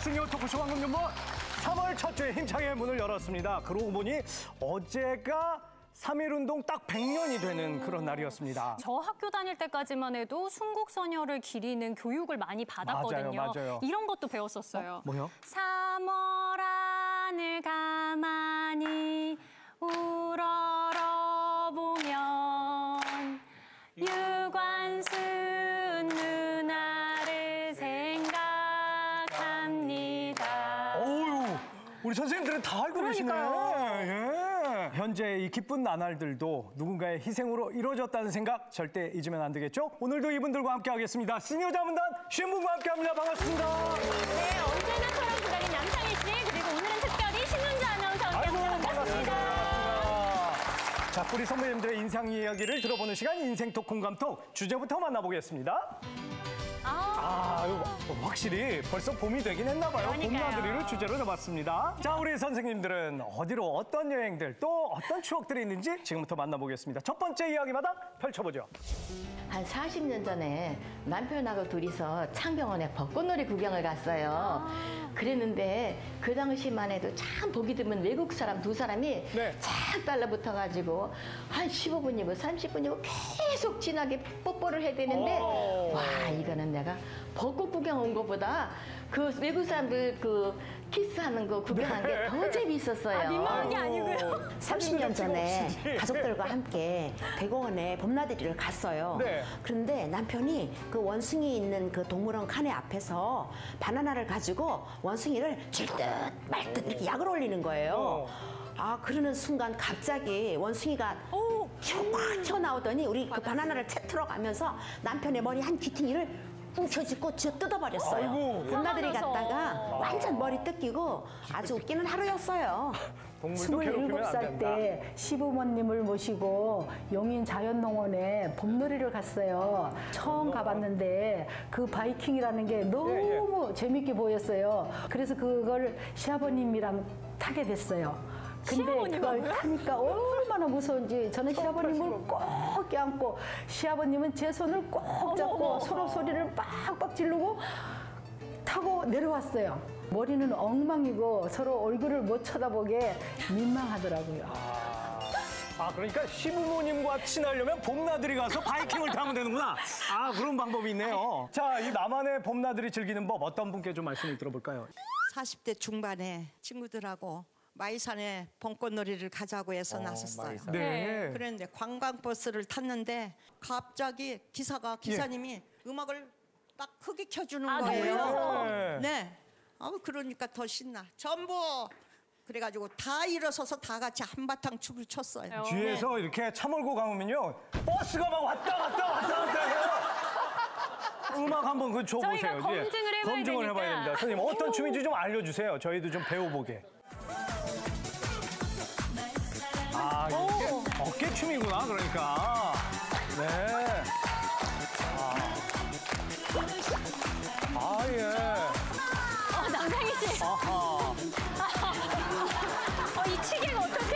시니어 토크쇼 황금연못 3월 첫 주에 힘차게 문을 열었습니다. 그러고 보니 어제가 3.1운동 딱 100년이 되는 그런 날이었습니다. 저 학교 다닐 때까지만 해도 순국선열을 기리는 교육을 많이 받았거든요. 맞아요. 이런 것도 배웠었어요. 뭐요? 3월 하늘 가만히 우러러보면 유관순 누나를 생각합니다. 어유, 우리 선생님들은 다 알고 계시네. 예. 현재 이 기쁜 나날들도 누군가의 희생으로 이루어졌다는 생각 절대 잊으면 안 되겠죠? 오늘도 이분들과 함께 하겠습니다. 시니어 자문단 쉰분과 함께 합니다. 반갑습니다. 네, 언제나 사랑 기다린 양창희 씨, 그리고 오늘은 특별히 신윤자 아나운서와 함께 반갑습니다. 자, 우리 선배님들의 인상 이야기를 들어보는 시간 인생톡 공감톡 주제부터 만나보겠습니다. 이거 확실히 벌써 봄이 되긴 했나 봐요. 봄나들이를 주제로 잡았습니다. 자, 우리 선생님들은 어디로 어떤 여행들 또 어떤 추억들이 있는지 지금부터 만나보겠습니다. 첫 번째 이야기마다 펼쳐보죠. 한 40년 전에 남편하고 둘이서 창병원에 벚꽃놀이 구경을 갔어요. 그랬는데 그 당시만 해도 참 보기 드문 외국 사람 두 사람이 착 달라붙어가지고 한 15분이고 30분이고 계속 진하게 뽀뽀를 해야 되는데 와, 이거는 내가 벚꽃 구경 온 것보다 그 외국 사람들 그 키스하는 거 구경한 게 더 재미있었어요. 민망한 게 아니고요. 30년 전에 가족들과 함께 대공원에 봄나들이를 갔어요. 그런데 남편이 그 원숭이 있는 그 동물원 칸의 앞에서 바나나를 가지고 원숭이를 줄 듯 말 듯 이렇게 약을 올리는 거예요. 그러는 순간 갑자기 원숭이가 쭉 튀어나오더니 우리 그 바나나를 채 들어가면서 남편의 머리 한 귀퉁이를 훔쳐짚고 쥐어 뜯어버렸어요. 봄나들이 갔다가 완전 머리 뜯기고 아주 웃기는 하루였어요. 27살 때 시부모님을 모시고 용인 자연농원에 봄놀이를 갔어요. 처음 가봤는데 그 바이킹이라는 게 너무 재밌게 보였어요. 그래서 그걸 시아버님이랑 타게 됐어요. 근데 그걸 타니까 얼마나 무서운지 저는 시아버님을 꼭 껴안고 시아버님은 제 손을 꼭 잡고 서로 소리를 빡빡 지르고 타고 내려왔어요. 머리는 엉망이고 서로 얼굴을 못 쳐다보게 민망하더라고요. 그러니까 시부모님과 친하려면 봄나들이 가서 바이킹을 타면 되는구나. 그런 방법이 있네요. 자, 이 나만의 봄나들이 즐기는 법 어떤 분께 좀 말씀을 들어볼까요? 40대 중반에 친구들하고 마이산에 봄꽃놀이를 가자고 해서 나섰어요. 그런데 관광버스를 탔는데 갑자기 기사님이 음악을 딱 크게 켜주는 거예요. 그러니까 더 신나. 전부 그래가지고 다 일어서서 다 같이 한바탕 춤을 췄어요. 뒤에서 이렇게 차 몰고 가면요 버스가 막 왔다 해요. 음악 한번 그 줘보세요. 저희가 검증을 해봐야 됩니다. 선생님 어떤 춤인지 좀 알려주세요. 저희도 좀 배워보게. 이게 어깨춤이구나, 그러니까. 남상희 씨. 이 치계가 어떡해.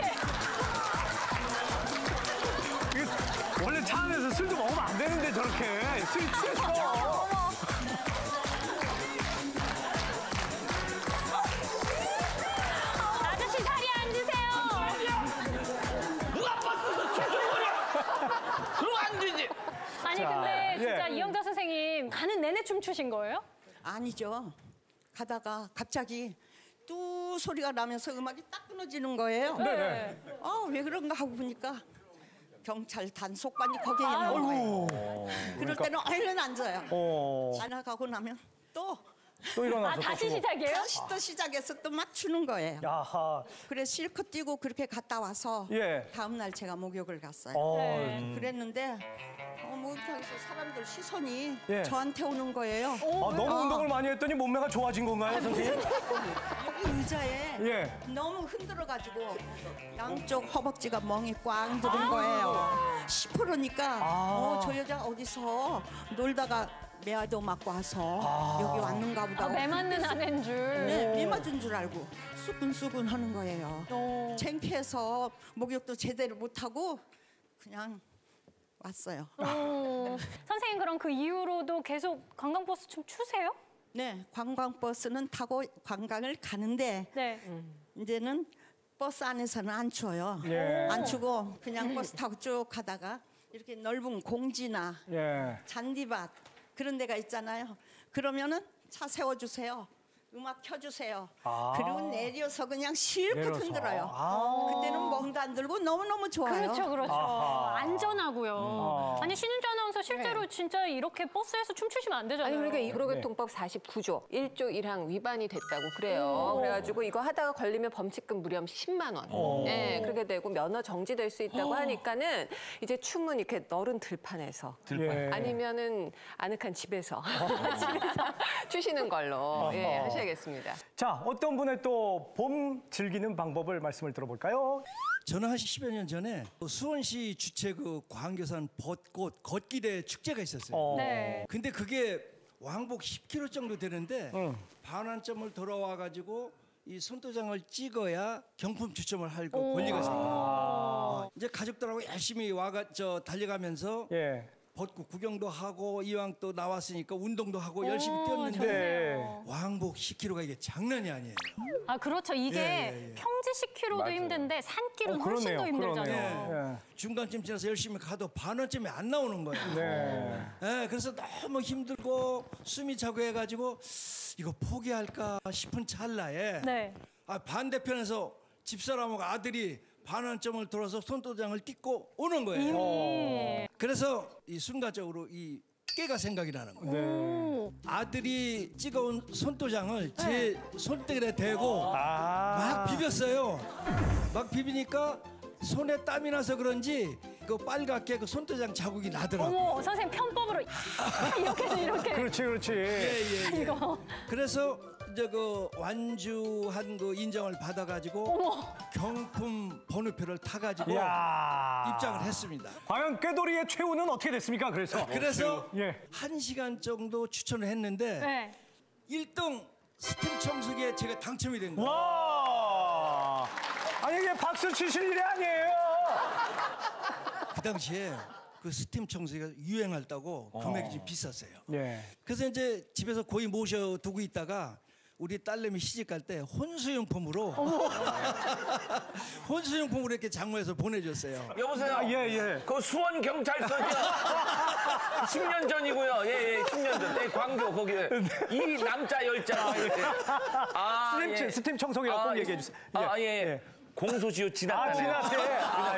원래 차 안에서 술도 먹으면 안 되는데 저렇게 술 취해서. 아저씨 자리에 앉으세요. 누가 버스에서 춤춰버려! 그럼 안 되지. 근데 진짜 이영자 선생님 가는 내내 춤추신 거예요? 아니죠. 가다가 갑자기 뚜 소리가 나면서 음악이 딱 끊어지는 거예요. 왜 그런가 하고 보니까 경찰 단속반이 거기에 있는 거예요. 그럴 때는 얼른 앉아요. 지나가고 나면 또 일어나서 다시 시작이에요? 다시 또 시작해서 또 막 추는 거예요. 그래서 실컷 뛰고 그렇게 갔다 와서 다음 날 제가 목욕을 갔어요. 그랬는데 목욕탕에서 사람들 시선이 저한테 오는 거예요. 너무 운동을 많이 했더니 몸매가 좋아진 건가요, 선생님? 여기 의자에 너무 흔들어가지고 양쪽 허벅지가 멍이 꽝 들은 거예요. 10%니까 저 여자 어디서 놀다가 매화도 맞고 와서 여기 왔는가 보다. 매 맞는 아내인 줄. 매 맞은 줄 알고 수근수근 하는 거예요. 창피해서 목욕도 제대로 못하고 그냥 왔어요. 선생님 그럼 그 이후로도 계속 관광버스 춤 추세요? 네, 관광버스는 타고 관광을 가는데 네. 이제는 버스 안에서는 안 추워요. 예. 안 추고 그냥 버스 타고 쭉 가다가 이렇게 넓은 공지나 예. 잔디밭 그런 데가 있잖아요. 그러면은 차 세워주세요. 음악 켜주세요. 그리고 내려서 그냥 실컷 내려서. 흔들어요. 그때는 멍도 안 들고 너무너무 좋아요. 그렇죠, 그렇죠. 아하. 안전하고요. 아니, 신윤주 아나운서 실제로 진짜 이렇게 버스에서 춤추시면 안 되잖아요. 아니 그러니까 도로교통법 49조 1조 1항 위반이 됐다고 그래요. 그래가지고 이거 하다가 걸리면 범칙금 무려 10만 원. 예, 그렇게 되고 면허 정지될 수 있다고 하니까는 이제 춤은 이렇게 넓은 들판에서 예. 아니면은 아늑한 집에서 집에서 추시는 걸로 예, 하셔야겠습니다. 자, 어떤 분의 또 봄 즐기는 방법을 말씀을 들어볼까요? 저는 한 10여 년 전에 수원시 주최 그 광교산 벚꽃 걷기대 축제가 있었어요. 네. 근데 그게 왕복 10km 정도 되는데 반환점을 돌아와 가지고 이 손도장을 찍어야 경품 추첨을 할 그 권리가 생겨요. 이제 가족들하고 열심히 달려가면서 예. 벚꽃 구경도 하고 이왕 또 나왔으니까 운동도 하고 열심히 뛰었는데 네. 왕복 10km가 이게 장난이 아니에요. 아, 그렇죠. 이게 예. 평지 10km도 힘든데 산길은 훨씬 그러네요, 더 힘들잖아요. 그러네요. 중간쯤 지나서 열심히 가도 반원쯤이 안 나오는 거예요. 네. 예, 그래서 너무 힘들고 숨이 차고 해가지고 이거 포기할까 싶은 찰나에 네. 반대편에서 집사람하고 아들이 반환점을 돌아서 손도장을 찍고 오는 거예요. 그래서 이 순간적으로 이 깨가 생각이 나는 거예요. 네. 아들이 찍어온 손도장을 제 손등에 대고 막 비볐어요. 막 비비니까 손에 땀이 나서 그런지 그 빨갛게 그 손도장 자국이 나더라고요. 어머, 선생님 편법으로 이렇게 해서 이렇게. 그렇지. 예. 이거. 그래서 이제 그 완주한 그 인정을 받아가지고 경품 번호표를 타가지고 이야. 입장을 했습니다. 과연 꾀돌이의 최후는 어떻게 됐습니까? 그래서 예. 1시간 정도 추천을 했는데 네. 1등 스팀 청소기에 제가 당첨이 된 거예요. 와. 아니 이게 박수 치실 일이 아니에요. 그 당시에 그 스팀 청소기가 유행할 때고 금액이 좀 비쌌어요. 예. 그래서 이제 집에서 거의 모셔두고 있다가 우리 딸내미 시집갈 때 혼수용품으로 혼수용품으로 이렇게 장모해서 보내줬어요. 여보세요. 예. 그 수원 경찰서죠. 10년 전이고요. 예, 10년 전. 네, 광교 거기 이 남자 열자. 스팀 청소기라고 꼭 얘기해 주세요. 예. 공소시효 지났다네요. 지났대.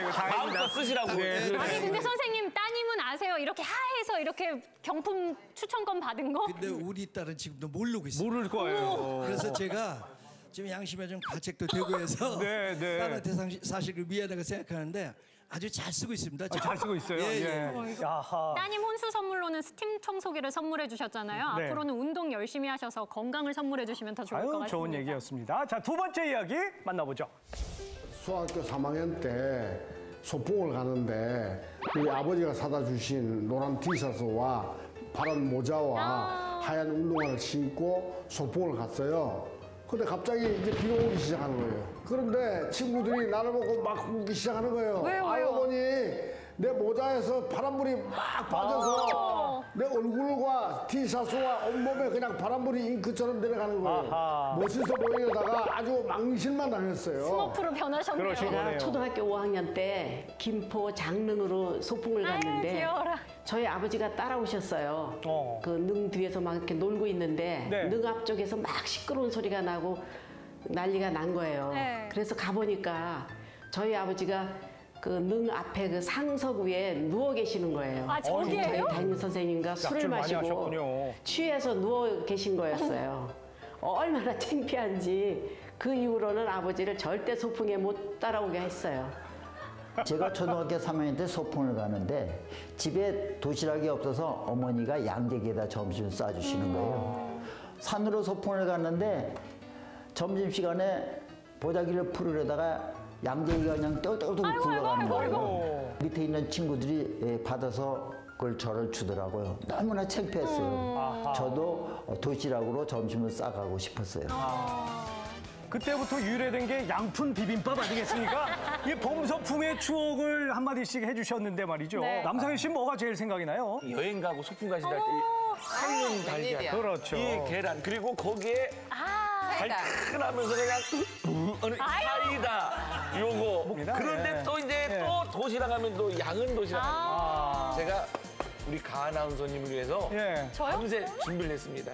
이거 다행이다. 마음껏 쓰시라고. 네. 아니, 근데 선생님 따님은 아세요? 이렇게 하해서 이렇게 경품 추천권 받은 거? 근데 우리 딸은 지금도 모르고 있어요. 모를 거예요. 그래서 제가 좀 양심에 좀 가책도 되고 해서 네. 딸한테 사실 미안하게 생각하는데 아주 잘 쓰고 있습니다. 지금. 잘 쓰고 있어요. 예. 야하. 따님 혼수 선물로는 스팀 청소기를 선물해 주셨잖아요. 네. 앞으로는 운동 열심히 하셔서 건강을 선물해 주시면 더 좋을 것 같습니다. 좋은 얘기였습니다. 자, 두 번째 이야기 만나보죠. 중학교 3학년 때 소풍을 가는데 우리 아버지가 사다 주신 노란 티셔츠와 파란 모자와 하얀 운동화를 신고 소풍을 갔어요. 근데 갑자기 이제 비가 오기 시작하는 거예요. 그런데 친구들이 나를 보고 막 웃기 시작하는 거예요. 왜요? 아주머니, 내 모자에서 바람불이 막 빠져서 내 얼굴과 티셔츠와 온몸에 그냥 바람불이 잉크처럼 내려가는 거예요. 멋있어 보이려다가 아주 망신만 당했어요. 스머프로 변하셨네요. 그러신 거네요. 제가 초등학교 5학년 때 김포 장릉으로 소풍을 갔는데 귀여워라. 저희 아버지가 따라오셨어요. 그 능 뒤에서 막 이렇게 놀고 있는데 네. 능 앞쪽에서 막 시끄러운 소리가 나고 난리가 난 거예요. 네. 그래서 가보니까 저희 아버지가 그 능 앞에 그 상석 위에 누워 계시는 거예요. 아, 저기예요? 저희 담임 선생님과 술을 약주를 많이 마시고 하셨군요. 취해서 누워 계신 거였어요. 얼마나 창피한지 그 이후로는 아버지를 절대 소풍에 못 따라오게 했어요. 제가 초등학교 3학년 때 소풍을 가는데 집에 도시락이 없어서 어머니가 양재기에다 점심을 싸주시는 거예요. 산으로 소풍을 갔는데 점심시간에 보자기를 풀으려다가 양재기가 그냥 똘똘똘 굴러가는 거예요. 밑에 있는 친구들이 받아서 그걸 저를 주더라고요. 너무나 창피했어요. 저도 도시락으로 점심을 싸가고 싶었어요. 그때부터 유래된 게 양푼 비빔밥 아니겠습니까? 이 봄소풍의 추억을 한마디씩 해주셨는데 말이죠. 네. 남상현 씨 뭐가 제일 생각이 나요? 여행 가고 소풍 가시다 할 때 삶은 달걀. 웬일이야. 그렇죠. 이 계란 그리고 거기에 달큰하면서 그냥 사이다 요거. 그런데 예. 또 이제 또 도시락 하면 또 양은 도시락. 제가 우리 가 아나운서님을 위해서 저요? 밤새 준비를 했습니다.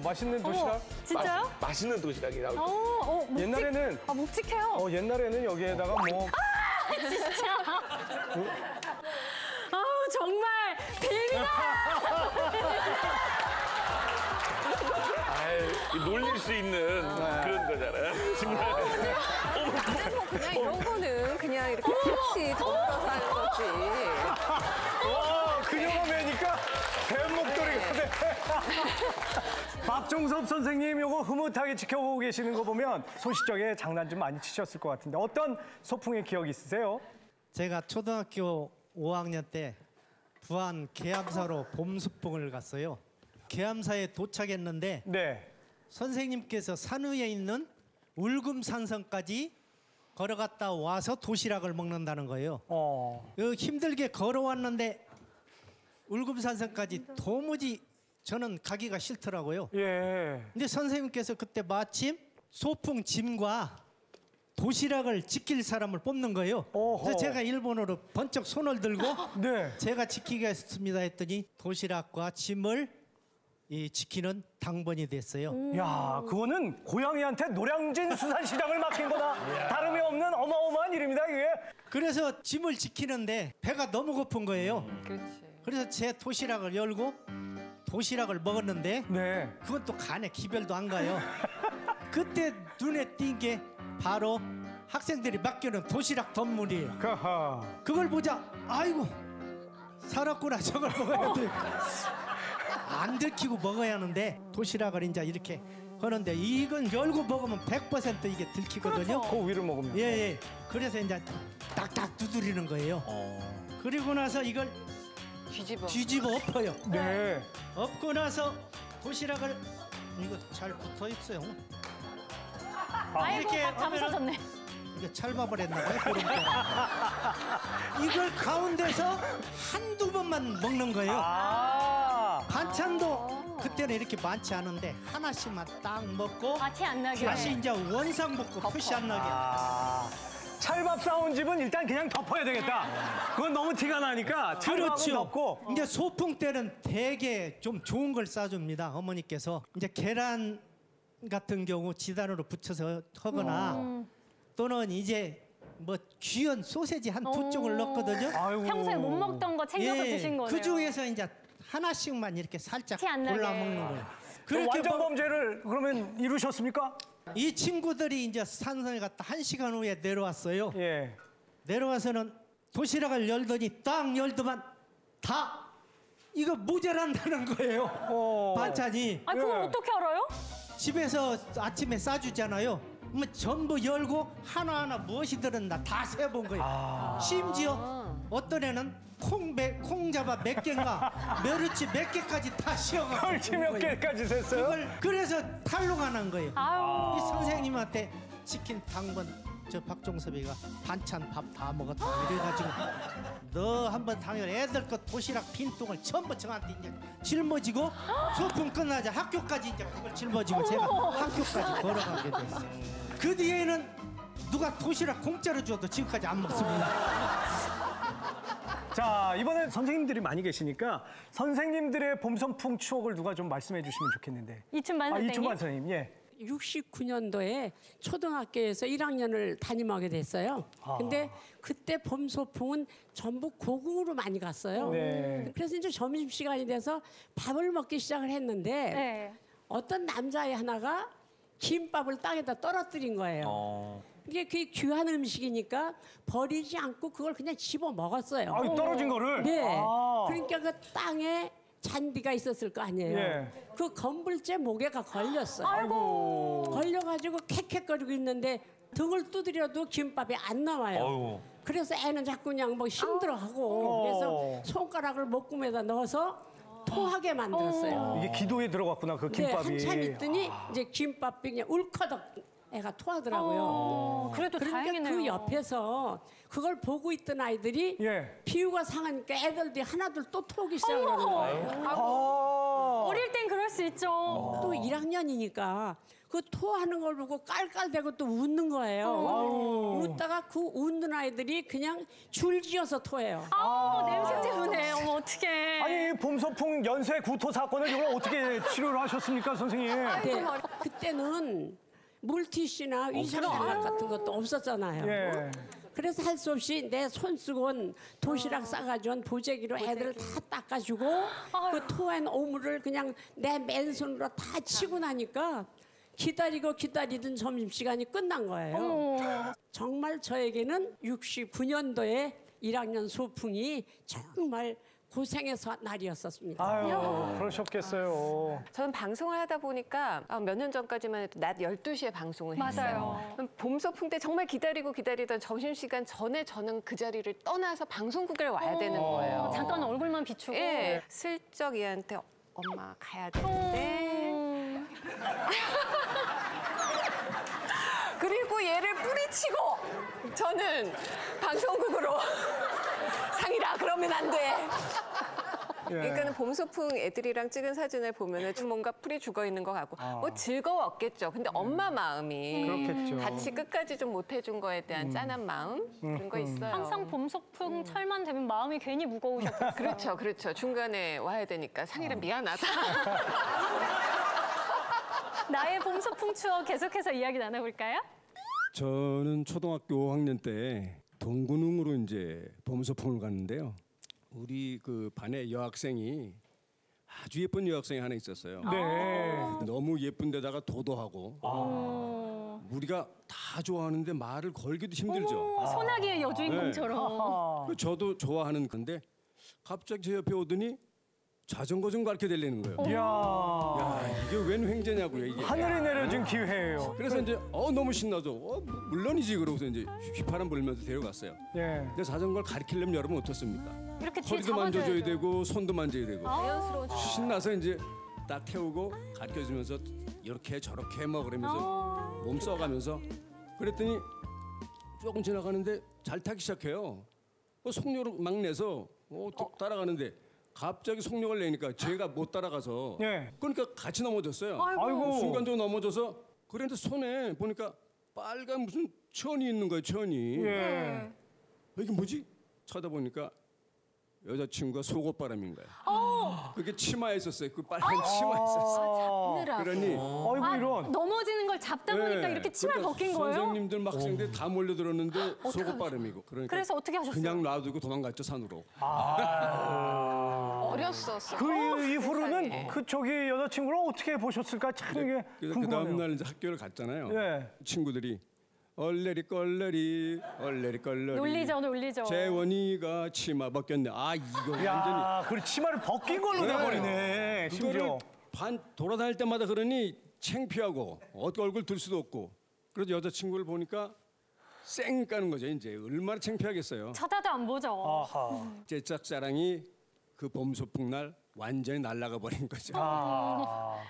맛있는 도시락. 진짜요? 맛있는 도시락이 나올 거예요. 옛날에는 묵직해요. 옛날에는 여기에다가 뭐 진짜. 아우 정말 뱀이다. 놀릴 수 있는 그런 거잖아요. 정말. 뭐 그냥 이런 거는 그냥 이렇게 같이 덮어서 하는 거지. 그녀가 매니까 뱀 목도리가 돼. 박종섭 선생님 요거 흐뭇하게 지켜보고 계시는 거 보면 소시적에 장난 좀 많이 치셨을 것 같은데 어떤 소풍의 기억 있으세요? 제가 초등학교 5학년 때 부안 계암사로 봄소풍을 갔어요. 계암사에 도착했는데 선생님께서 산 위에 있는 울금산성까지 걸어갔다 와서 도시락을 먹는다는 거예요. 힘들게 걸어왔는데 울금산성까지 도무지 저는 가기가 싫더라고요. 근데 선생님께서 그때 마침 소풍 짐과 도시락을 지킬 사람을 뽑는 거예요. 그래서 제가 일본어로 번쩍 손을 들고 제가 지키겠습니다 했더니 도시락과 짐을 지키는 당번이 됐어요. 야, 그거는 고양이한테 노량진 수산시장을 맡긴 거다. 다름이 없는 어마어마한 일입니다, 이게. 그래서 짐을 지키는데 배가 너무 고픈 거예요. 그래서 제 도시락을 열고 도시락을 먹었는데 그건 또 간에 기별도 안 가요. 그때 눈에 띈 게 바로 학생들이 맡겨놓은 도시락 덤물이에요. 그걸 보자 아이고 살았구나 저걸 먹어야 돼. 안 들키고 먹어야 하는데 도시락을 이제 이렇게 하는데 이건 열고 먹으면 100% 이게 들키거든요. 그 위를 먹으면. 예. 그래서 이제 딱딱 두드리는 거예요. 그리고 나서 이걸 뒤집어 엎어요. 엎고 나서 도시락을 이거 잘 붙어 있어요. 아이고 다 부서졌네. 이게 찰밥을 했나 봐요. 이걸 가운데서 한두 번만 먹는 거예요. 반찬도 그때는 이렇게 많지 않은데 하나씩만 딱 먹고 티 안 나게. 다시 이제 원상 먹고 표시 안 나게. 찰밥 싸온 집은 일단 그냥 덮어야 되겠다. 그건 너무 티가 나니까 찰밥은 덮고. 이제 소풍 때는 되게 좀 좋은 걸 싸줍니다. 어머니께서 이제 계란 같은 경우 지단으로 붙여서 하거나 또는 이제 뭐 귀한 소세지 한 두 쪽을 넣거든요. 평소에 못 먹던 거 챙겨서 드신 거네요. 그 중에서 이제 하나씩만 이렇게 살짝 골라 먹는 거예요. 완전 범죄를 그러면 이루셨습니까? 이 친구들이 이제 산성에 갔다 1시간 후에 내려왔어요. 내려와서는 도시락을 열더니 딱 열더만 다 이거 모자란다는 거예요. 반찬이. 그걸 어떻게 알아요? 집에서 아침에 싸주잖아요. 뭐 전부 열고 하나하나 무엇이 들었나 다 세본 거예요. 심지어 어떤 애는 콩 잡아 몇 개인가 멸치 몇 개까지 다 씌워가지고 멸치 몇 개까지 셌어요? 그래서 탈로가 난 거예요. 이 선생님한테 치킨 당번 저 박종섭이가 반찬 밥 다 먹었다 이래가지고 너 한번 당연 애들 거 도시락 빈통을 전부 저한테 이제 짊어지고 소풍 끝나자 학교까지 이제 그걸 짊어지고 제가 학교까지 걸어가게 됐어요. 그 뒤에는 누가 도시락 공짜로 줘도 지금까지 안 먹습니다. 자, 이번엔 선생님들이 많이 계시니까 선생님들의 봄선풍 추억을 누가 좀 말씀해 주시면 좋겠는데. 이춘만 선생님. 이춘만 선생님, 69년도에 초등학교에서 1학년을 담임하게 됐어요. 근데 그때 봄소풍은 전부 고궁으로 많이 갔어요. 그래서 이제 점심시간이 돼서 밥을 먹기 시작을 했는데 어떤 남자애 하나가 김밥을 땅에다 떨어뜨린 거예요. 이게 그게 귀한 음식이니까 버리지 않고 그걸 그냥 집어 먹었어요. 떨어진 거를? 그러니까 그 땅에 잔디가 있었을 거 아니에요. 그 건불재 목에가 걸렸어요. 걸려가지고 캑캑거리고 있는데 등을 두드려도 김밥이 안 나와요. 그래서 애는 자꾸 그냥 뭐 힘들어하고 그래서 손가락을 목구멍에다 넣어서 토하게 만들었어요. 이게 기도에 들어갔구나, 그 김밥이. 한참 있더니 이제 김밥이 그냥 울커덕 애가 토하더라고요. 그래도 그러니까 다행이네요. 그 옆에서 그걸 보고 있던 아이들이 비유가 상하니까 애들이 하나둘 또 토기 시작하는 거예요. 수 있죠. 또 1학년이니까 그 토하는 걸 보고 깔깔대고 또 웃는 거예요. 웃다가 그 웃는 아이들이 그냥 줄지어서 토해요. 냄새 때문에. 어머, 어떡해. 아니, 봄소풍 연쇄 구토 사건을 이걸 어떻게 치료를 하셨습니까, 선생님? 네, 그때는 물티슈나 위생장갑 같은 것도 없었잖아요. 예. 그래서 할 수 없이 내 손 쓰고 도시락 싸가지고 보재기로 애들을 다 닦아주고 그 토한 오물을 그냥 내 맨손으로 다 치고 나니까 기다리던 점심시간이 끝난 거예요. 정말 저에게는 69년도에 1학년 소풍이 정말 고생해서 날이었었습니다. 아유, 그러셨겠어요. 저는 방송을 하다 보니까 몇 년 전까지만 해도 낮 12시에 방송을 했어요. 봄 소풍 때 정말 기다리던 점심시간 전에 저는 그 자리를 떠나서 방송국에 와야 되는 거예요. 잠깐 얼굴만 비추고. 예, 슬쩍 얘한테 엄마 가야 되는데. 그리고 얘를 뿌리치고 저는 방송국으로 상이라 그러면 안 돼. 그러니까는 봄소풍 애들이랑 찍은 사진을 보면은 뭔가 풀이 죽어 있는 것 같고 뭐 즐거웠겠죠. 근데 엄마 마음이 그렇겠죠. 같이 끝까지 좀 못 해준 거에 대한 짠한 마음 그런 거 있어요. 항상 봄소풍 철만 되면 마음이 괜히 무거우셨겠어요. 그렇죠. 중간에 와야 되니까 상이라 미안하다. 나의 봄소풍 추억 계속해서 이야기 나눠볼까요? 저는 초등학교 5학년 때 동군흥으로 이제 봄소풍을 갔는데요. 우리 그 반에 여학생이 아주 예쁜 여학생이 하나 있었어요. 네. 너무 예쁜 데다가 도도하고 우리가 다 좋아하는데 말을 걸기도 힘들죠. 소나기의 여주인공처럼. 네. 저도 좋아하는 건데 갑자기 제 옆에 오더니 자전거 좀 가르쳐 달라는 거예요. 야, 이게 웬 횡재냐고요, 이게. 하늘에 내려준 기회예요. 그래서 이제 너무 신나죠. 물론이지. 그러고서 이제 휘파람 불면서 데려갔어요. 예. 근데 자전거를 가르치려면 여러분 어떻습니까? 이렇게 뒤에 허리도 만져줘야 잡아줘야죠. 되고 손도 만져야 되고. 자연스러운 신나서 이제 딱 태우고 가르쳐주면서 이렇게 저렇게 뭐 그러면서 몸 써가면서 그랬더니 조금 지나가는데 잘 타기 시작해요. 속력을 막 내서 따라가는데 갑자기 속력을 내니까 제가 못 따라가서 그러니까 같이 넘어졌어요. 아이고. 순간적으로 넘어져서 그런데 손에 보니까 빨간 무슨 천이 있는 거예요. 천이. 이게 뭐지? 쳐다보니까 여자친구가 속옷바람인 거예요. 그게 치마에 있었어요. 그 빨간 치마에 있었어요. 잡느라고. 그러니 아이고 이런. 넘어지는 걸 잡다 보니까 이렇게 치마를 그러니까 벗긴 거예요? 선생님들 막 학생들 다 몰려들었는데 속옷바람이고. 그러니까 그래서 어떻게 하셨어요? 그냥 놔두고 도망갔죠 산으로. 어렸었어. 그 이후로는 그쪽이 여자친구를 어떻게 보셨을까 참 이게 그래서 그 궁금하네요. 다음 날 이제 학교를 갔잖아요. 친구들이 얼레리 껄레리 놀리죠. 재원이가 치마 벗겼네. 이거 야, 완전히. 그 치마를 벗긴 걸로 돼버리네. 심지어. 그거를 반 돌아다닐 때마다 그러니 창피하고 얼굴 들 수도 없고. 그래서 여자친구를 보니까 쌩 까는 거죠. 이제 얼마나 창피하겠어요. 쳐다도 안 보죠. 제 짝사랑이 그 봄소풍 날 완전히 날아가 버린 거죠.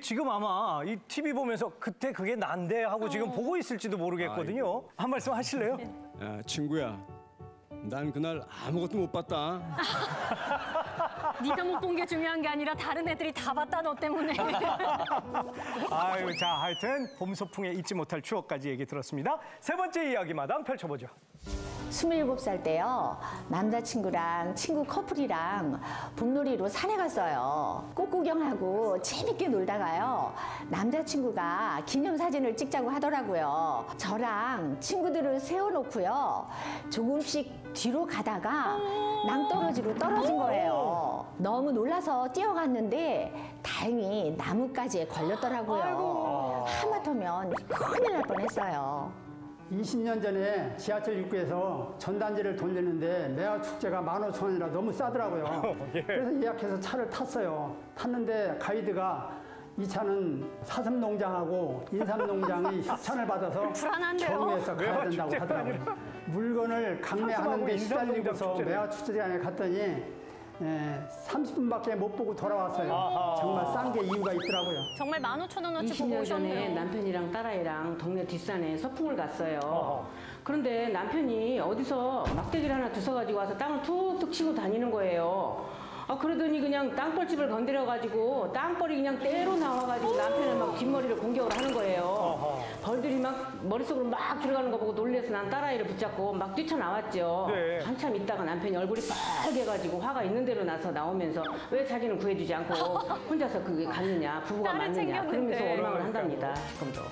지금 아마 이 TV 보면서 그때 그게 난데 하고 지금 보고 있을지도 모르겠거든요. 한 말씀 하실래요? 친구야, 난 그날 아무것도 못 봤다. 네가 못 본 게 중요한 게 아니라 다른 애들이 다 봤다 너 때문에. 아유, 자, 하여튼 봄소풍에 잊지 못할 추억까지 얘기 들었습니다. 세 번째 이야기마당 펼쳐보죠. 27살 때요. 남자친구랑 친구 커플이랑 봄놀이로 산에 갔어요. 꽃 구경하고 재밌게 놀다가요. 남자친구가 기념사진을 찍자고 하더라고요. 저랑 친구들을 세워놓고요. 조금씩 뒤로 가다가 낭떠러지로 떨어진 거예요. 너무 놀라서 뛰어갔는데 다행히 나뭇가지에 걸렸더라고요. 하마터면 큰일 날 뻔했어요. 20년 전에 지하철 입구에서 전단지를 돌리는데 매화 축제가 15,000원이라 너무 싸더라고요. 그래서 예약해서 차를 탔어요. 탔는데 가이드가 이 차는 사슴농장하고 인삼농장이 협찬을 받아서 경유해서 가야 된다고 하더라고요. 물건을 강매하는데 시달리고서 매화 축제장에 갔더니 30분밖에 못 보고 돌아왔어요. 정말 싼 게 이유가 있더라고요. 정말 15,000원어치 보고 20년 전에 오셨네요. 남편이랑 딸아이랑 동네 뒷산에 소풍을 갔어요. 그런데 남편이 어디서 막대기를 하나 주워가지고 와서 땅을 툭툭 치고 다니는 거예요. 그러더니 그냥 땅벌집을 건드려가지고 땅벌이 그냥 때로 나와가지고 남편을 막 뒷머리를 공격을 하는 거예요. 벌들이 막 머릿속으로 막 들어가는 거 보고 놀래서 난 딸아이를 붙잡고 막 뛰쳐나왔죠. 네. 한참 있다가 남편이 얼굴이 빨개가지고 화가 있는 대로 나서 나오면서 왜 자기는 구해주지 않고 혼자서 그게 갔느냐, 부부가 맞느냐, 그러면서 원망을 한답니다. 지금도.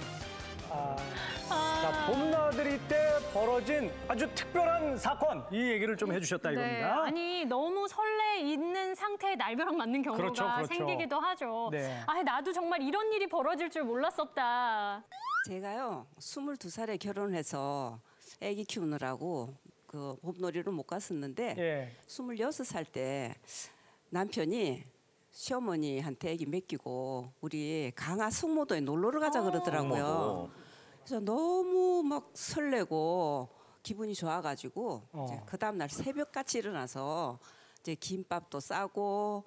자, 봄나들이 때 벌어진 아주 특별한 사건, 이 얘기를 좀 해주셨다 이겁니다. 아니 너무 설레 있는 상태에 날벼락 맞는 경우가 그렇죠. 생기기도 하죠. 네. 나도 정말 이런 일이 벌어질 줄 몰랐었다. 제가요 22살에 결혼해서 아기 키우느라고 그 봄놀이를 못 갔었는데 26살 때 남편이 시어머니한테 아기 맡기고 우리 강화 성모도에 놀러를 가자 그러더라고요. 그래서 너무 막 설레고 기분이 좋아가지고 이제 그 다음날 새벽같이 일어나서 이제 김밥도 싸고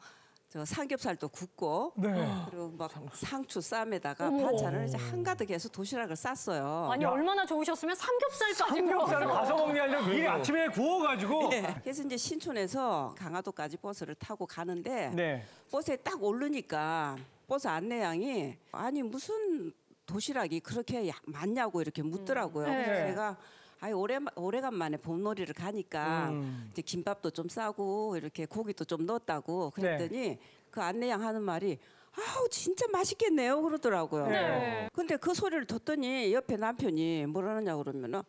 저 삼겹살도 굽고 그리고 막 상추 쌈에다가 반찬을 이제 한가득 해서 도시락을 쌌어요. 아니 얼마나 좋으셨으면 삼겹살까지 삼겹살을 가서 먹는 게 아니라 미리 아침에 구워가지고. 그래서 이제 신촌에서 강화도까지 버스를 타고 가는데 버스에 딱 오르니까 버스 안내양이 아니 무슨 도시락이 그렇게 많냐고 이렇게 묻더라고요. 그래서 제가 오래간만에 봄놀이를 가니까 이제 김밥도 좀 싸고 이렇게 고기도 좀 넣었다고 그랬더니 그 안내양 하는 말이 아우 진짜 맛있겠네요 그러더라고요. 근데 그 소리를 듣더니 옆에 남편이 뭐라느냐 그러면은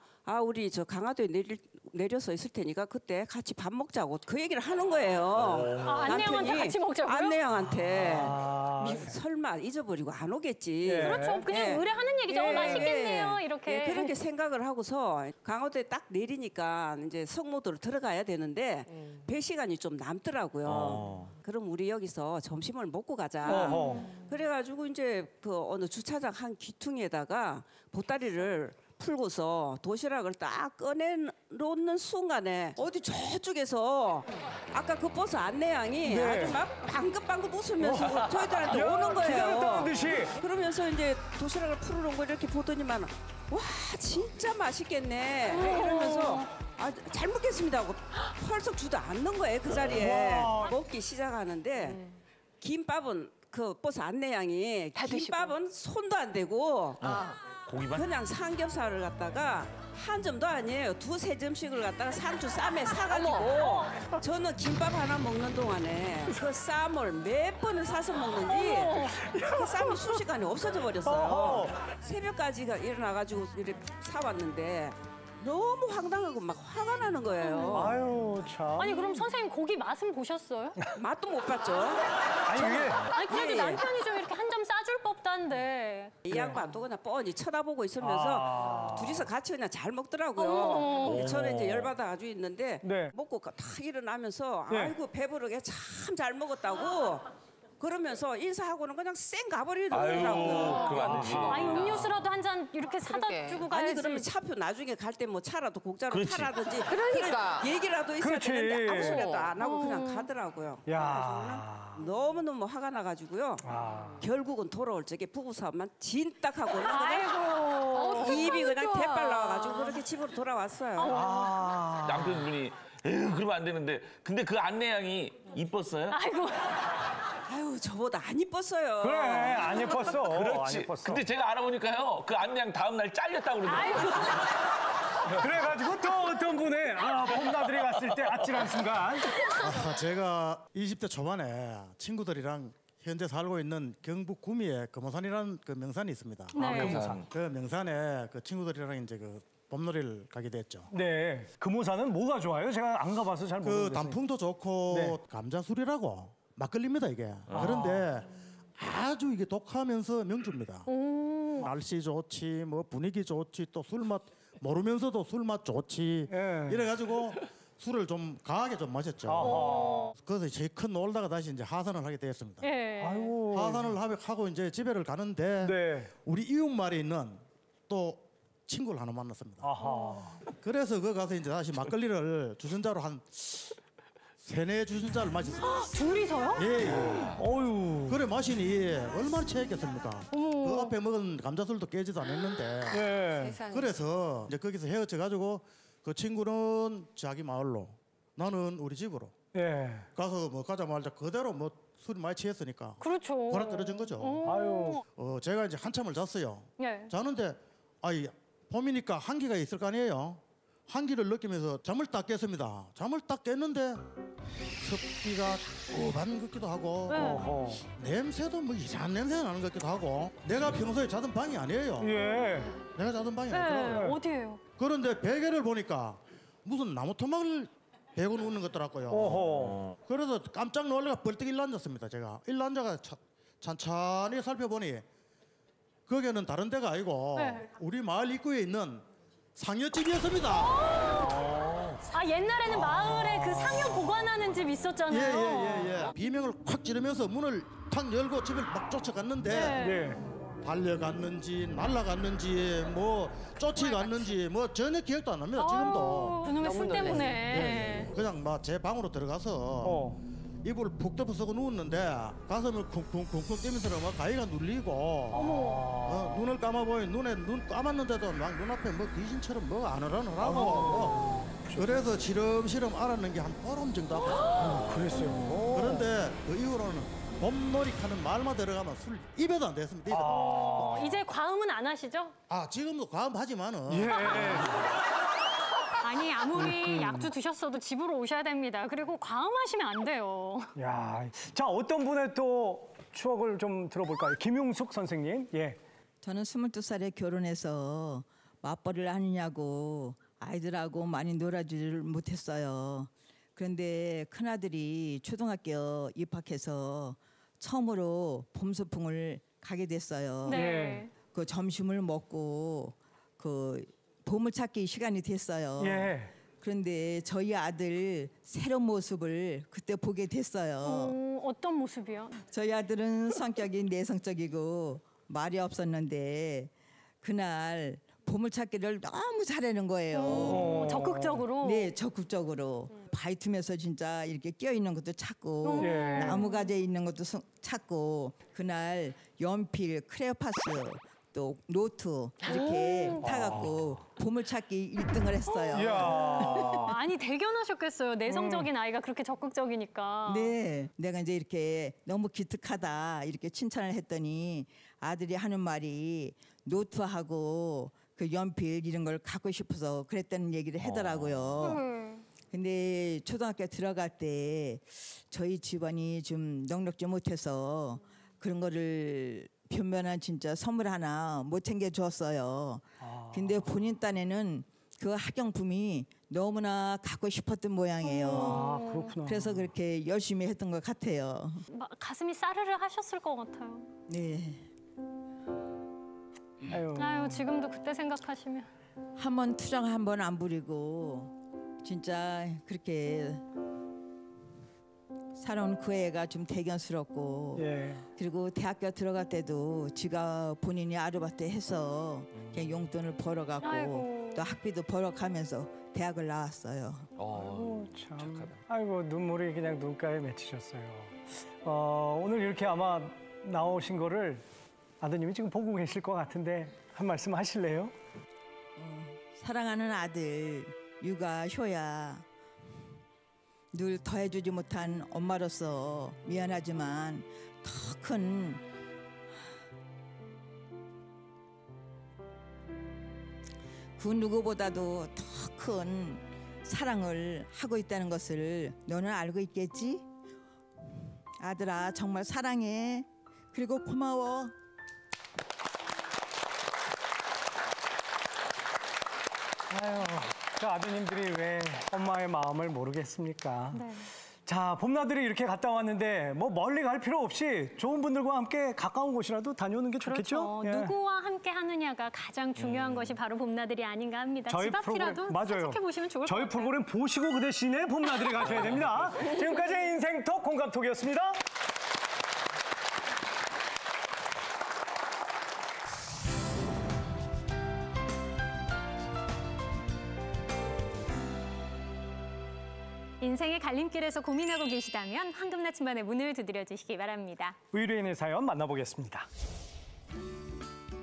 우리 저 강화도에 내려서 있을 테니까 그때 같이 밥 먹자고 그 얘기를 하는 거예요. 안내양한테 같이 먹자고요? 안내양한테 설마 잊어버리고 안 오겠지. 그렇죠. 그냥 의뢰하는 얘기죠. 맛있겠네요 이렇게. 그렇게 생각을 하고서 강화도에 딱 내리니까 이제 성모도로 들어가야 되는데 배 시간이 좀 남더라고요. 그럼 우리 여기서 점심을 먹고 가자. 그래가지고 이제 그 어느 주차장 한 귀퉁이에다가 보따리를 풀고서 도시락을 딱 꺼내놓는 순간에 어디 저쪽에서 아까 그 버스 안내양이 아주 막 방긋방긋 웃으면서 저희들한테 오는 거예요. 그러면서 이제 도시락을 풀어놓은 거 이렇게 보더니만 와 진짜 맛있겠네 이러면서 잘 먹겠습니다 하고 펄썩 주도 않는 거예요 그 자리에. 먹기 시작하는데 김밥은 그 버스 안내양이 김밥은 손도 안 대고 그냥 삼겹살을 갖다가 한 점도 아니에요. 2-3점씩을 갖다가 상추 쌈에 사가지고 저는 김밥 하나 먹는 동안에 그 쌈을 몇 번을 사서 먹는지 그 쌈이 순식간에 없어져 버렸어요. 새벽까지가 일어나가지고 이렇게 사왔는데 너무 황당하고 막 화가 나는 거예요. 아유 참. 아니 그럼 선생님 고기 맛은 보셨어요? 맛도 못 봤죠. 아니 그래도 남편이 좀 이렇게 한 점 싸줄 법한데. 이 양반도 그냥 뻔히 쳐다보고 있으면서 둘이서 같이 그냥 잘 먹더라고요. 저는 이제 열받아가지고 있는데 먹고 딱 일어나면서 아이고 배부르게 참 잘 먹었다고 그러면서 인사하고는 그냥 쌩 가버리더라고요. 그럼 안 되지. 아니 음료수라도 한 잔 이렇게 사다 주고 가야지. 아니 그러면 차표 나중에 갈 때 뭐 차라도 곡자로 타라든지 그러니까. 그런 얘기라도 있어야 되는데 아무 소리도 안 하고 그냥 가더라고요. 너무너무 화가 나가지고요. 결국은 돌아올 적에 부부싸움만 진딱하고 아이고 입이 그냥 대빨 나와가지고 그렇게 집으로 돌아왔어요. 남편분이 그러면 안 되는데 근데 그 안내양이 이뻤어요? 아유 저보다 안 이뻤어요. 그래 안 예뻤어. 그렇지. 안 예뻤어. 근데 제가 알아보니까요 그 안내양 다음 날 잘렸다고 그러더라고요. 그래가지고 또 어떤 분의 봄나들이 갔을 때 아찔한 순간. 제가 20대 초반에 친구들이랑 현재 살고 있는 경북 구미에 금호산이라는 그 명산이 있습니다. 금호산. 그 명산에 그 친구들이랑 이제 그 봄놀이를 가게 됐죠. 네. 금호산은 뭐가 좋아요? 제가 안 가봐서 잘 모르겠어요. 그 단풍도 좋고 감자술이라고 막걸리입니다 이게. 그런데 아주 이게 독하면서 명주입니다. 날씨 좋지, 뭐 분위기 좋지, 또 술맛 모르면서도 술맛 좋지. 이래가지고 술을 좀 강하게 좀 마셨죠. 그래서 제일 큰 놀다가 다시 이제 하산을 하게 되었습니다. 하산을 하고 이제 집에를 가는데 우리 이웃마을에 있는 또 친구를 하나 만났습니다. 그래서 그 가서 이제 다시 막걸리를 주전자로 한 3-4 주전자를 마셨어요. 둘이서요? 예. 어유. 그래 마시니 얼마나 취했겠습니까? 그 앞에 먹은 감자술도 깨지도 않았는데. 그래서 이제 거기서 헤어져 가지고 그 친구는 자기 마을로, 나는 우리 집으로. 가서 뭐 가자마자 그대로 뭐 술이 많이 취했으니까. 그렇죠. 보라 떨어진 거죠. 아유. 제가 이제 한참을 잤어요. 예. 자는데 봄이니까 한기가 있을 거 아니에요. 한기를 느끼면서 잠을 딱 깼습니다. 잠을 딱 깼는데 습기가 오반 같기도 하고 냄새도 뭐 이상한 냄새가 나는 것 같기도 하고 내가 평소에 자던 방이 아니에요. 내가 자던 방이 아니더라고요. 어디예요? 그런데 베개를 보니까 무슨 나무 토막을 베고 누우는 것 같더라고요. 그래서 깜짝 놀라가 벌떡 일어났습니다. 제가 일어나가 천천히 살펴보니 거기는 다른 데가 아니고 우리 마을 입구에 있는 상여집이었습니다. 옛날에는 마을에 그 상여 보관하는 집 있었잖아요. 비명을 콱 지르면서 문을 탁 열고 집을 막 쫓아갔는데 달려갔는지 날아갔는지 뭐 쫓아갔는지 뭐 전혀 기억도 안 납니다. 지금도. 그놈의 술 때문에. 그냥 막 제 방으로 들어가서 이불을 푹 덮어쓰고 누웠는데 가슴을 쿵쿵쿵쿵 뛰면서 막 가위가 눌리고 눈을 감아보니 눈 감았는데도 막 눈앞에 뭐 귀신처럼 뭐 아느라느라고 그래서 시름시름 알았는 게 한 보름 정도 그랬어요. 그런데 그 이후로는 봄놀이 하는 말만 들어가면 술 입에도 안 됐습니다. 입에도. 이제 과음은 안 하시죠? 지금도 과음하지만은 아니 아무리 약주 드셨어도 집으로 오셔야 됩니다. 그리고 과음하시면 안 돼요. 자, 어떤 분의 또 추억을 좀 들어볼까요? 김용숙 선생님. 저는 22살에 결혼해서 맞벌이를 하느냐고 아이들하고 많이 놀아주질 못했어요. 그런데 큰아들이 초등학교 입학해서 처음으로 봄소풍을 가게 됐어요. 그 점심을 먹고 그 보물찾기 시간이 됐어요. 그런데 저희 아들 새로운 모습을 그때 보게 됐어요. 어떤 모습이요? 저희 아들은 성격이 내성적이고 말이 없었는데 그날 보물찾기를 너무 잘하는 거예요. 적극적으로? 네, 적극적으로. 바위 틈에서 진짜 이렇게 끼어있는 것도 찾고 나무 가지에 있는 것도 찾고 그날 연필, 크레파스 또 노트 이렇게 타갖고 보물찾기 1등을 했어요. 아니 대견하셨겠어요. 내성적인 아이가 그렇게 적극적이니까. 네, 내가 이제 이렇게 너무 기특하다 이렇게 칭찬을 했더니 아들이 하는 말이 노트하고 그 연필 이런 걸 갖고 싶어서 그랬다는 얘기를 하더라고요. 근데 초등학교 들어갈 때 저희 집안이 좀 넉넉지 못해서 그런 거를 변변한 진짜 선물 하나 못 챙겨줬어요. 근데 본인 딴에는 그 학용품이 너무나 갖고 싶었던 모양이에요. 그렇구나. 그래서 그렇게 열심히 했던 것 같아요. 가슴이 싸르르 하셨을 것 같아요. 네. 아유 지금도 그때 생각하시면. 한 번 투정 한 번 안 부리고 진짜 그렇게 살아온 그 애가 좀 대견스럽고 그리고 대학교 들어갈 때도 지가 본인이 아르바이트 해서 그냥 용돈을 벌어갖고 또 학비도 벌어가면서 대학을 나왔어요. 참. 아이고 눈물이 그냥 눈가에 맺히셨어요. 오늘 이렇게 아마 나오신 거를 아드님이 지금 보고 계실 것 같은데 한 말씀 하실래요? 사랑하는 아들 유가 효야 늘 더해주지 못한 엄마로서 미안하지만 더 큰 그 누구보다도 더 큰 사랑을 하고 있다는 것을 너는 알고 있겠지? 아들아 정말 사랑해. 그리고 고마워. 아유, 그 아드님들이 왜 엄마의 마음을 모르겠습니까? 자, 봄나들이 이렇게 갔다 왔는데 뭐 멀리 갈 필요 없이 좋은 분들과 함께 가까운 곳이라도 다녀오는 게 좋겠죠? 그렇죠. 누구와 함께 하느냐가 가장 중요한 것이 바로 봄나들이 아닌가 합니다. 집 앞이라도 산책해 보시면 좋을 것 같아요. 저희 프로그램 보시고 그 대신에 봄나들이 가셔야 됩니다. 지금까지 인생톡 공감톡이었습니다. 인생의 갈림길에서 고민하고 계시다면 황금 나침반의 문을 두드려 주시기 바랍니다. 의뢰인의 사연 만나보겠습니다.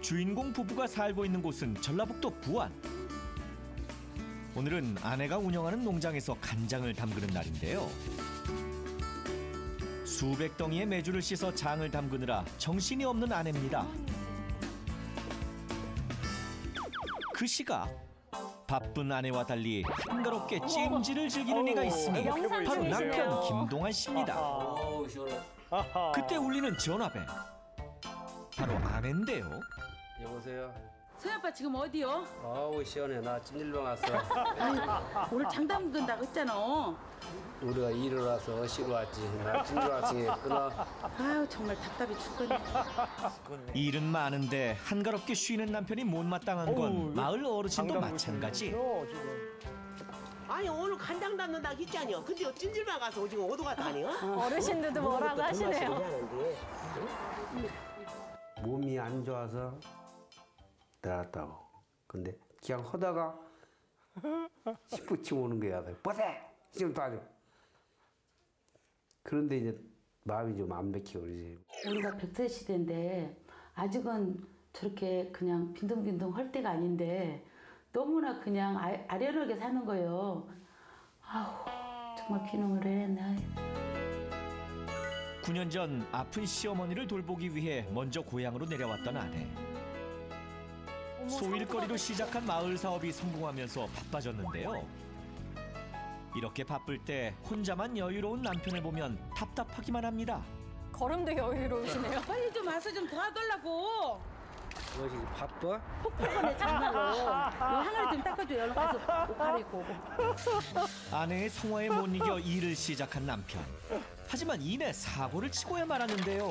주인공 부부가 살고 있는 곳은 전라북도 부안. 오늘은 아내가 운영하는 농장에서 간장을 담그는 날인데요. 수백 덩이의 메주를 씻어 장을 담그느라 정신이 없는 아내입니다. 그 시각 바쁜 아내와 달리 한가롭게 찜질을 즐기는 이가 있으니 바로 남편 김동환 씨입니다. 그때 울리는 전화벨. 바로 아내인데요. 여보세요. 새아빠 지금 어디요? 아우 시원해. 나 찜질방 왔어. 오늘 장 담근다고 했잖아. 우리가 일을 와서 쉬러 왔지. 나 찜질 왔으니 끊어. 아유 정말 답답해 죽겠네. 일은 많은데 한가롭게 쉬는 남편이 못마땅한 건 마을 어르신도 마찬가지. 아니 오늘 간장 담는다고 했잖아요. 근데 찜질방 가서 지금 어디 갔다 아니요? 어르신들도 뭐라고 하시네요. 몸이 안 좋아서 나왔다고. 근데 그냥 하다가 시부치 오는 거야. 보세! 지금 빠져. 그런데 이제 마음이 좀 안 맥히고 그러지. 우리가 100세 시대인데 아직은 저렇게 그냥 빈둥빈둥 할 때가 아닌데 너무나 그냥 아련하게 사는 거예요. 아우 정말 귀농을 했나. 9년 전 아픈 시어머니를 돌보기 위해 먼저 고향으로 내려왔던 아내. 소일거리로 시작한 마을 사업이 성공하면서 바빠졌는데요. 이렇게 바쁠 때 혼자만 여유로운 남편을 보면 답답하기만 합니다. 걸음도 여유로우시네요. 빨리 좀 와서 좀 도와달라고. 무엇이 바빠? 폭풍건에 장난으로. 요 하나를 좀 닦아줘. 얼른 가서 옷 갈아입고 오고. 아내의 성화에 못 이겨 일을 시작한 남편. 하지만 이내 사고를 치고야 말았는데요.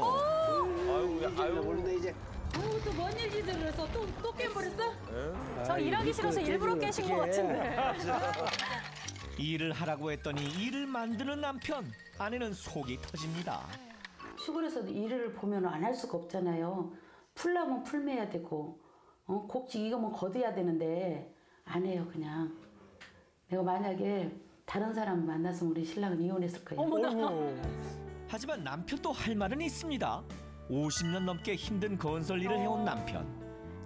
아유, 모르는데 이제. 아우 또 뭔 일이 들어서 또 깨버렸어? 저 일하기 싫어서 일부러 깨신 것 같은데. 일을 하라고 했더니 일을 만드는 남편. 아내는 속이 터집니다. 시골에서도 일을 보면 안 할 수가 없잖아요. 풀려면 풀매야 되고 곡식 익으면 걷어야 되는데 안 해요 그냥. 내가 만약에 다른 사람 만났으면 우리 신랑은 이혼했을 거예요. 어머나. 하지만 남편도 할 말은 있습니다. 50년 넘게 힘든 건설 일을 해온 남편.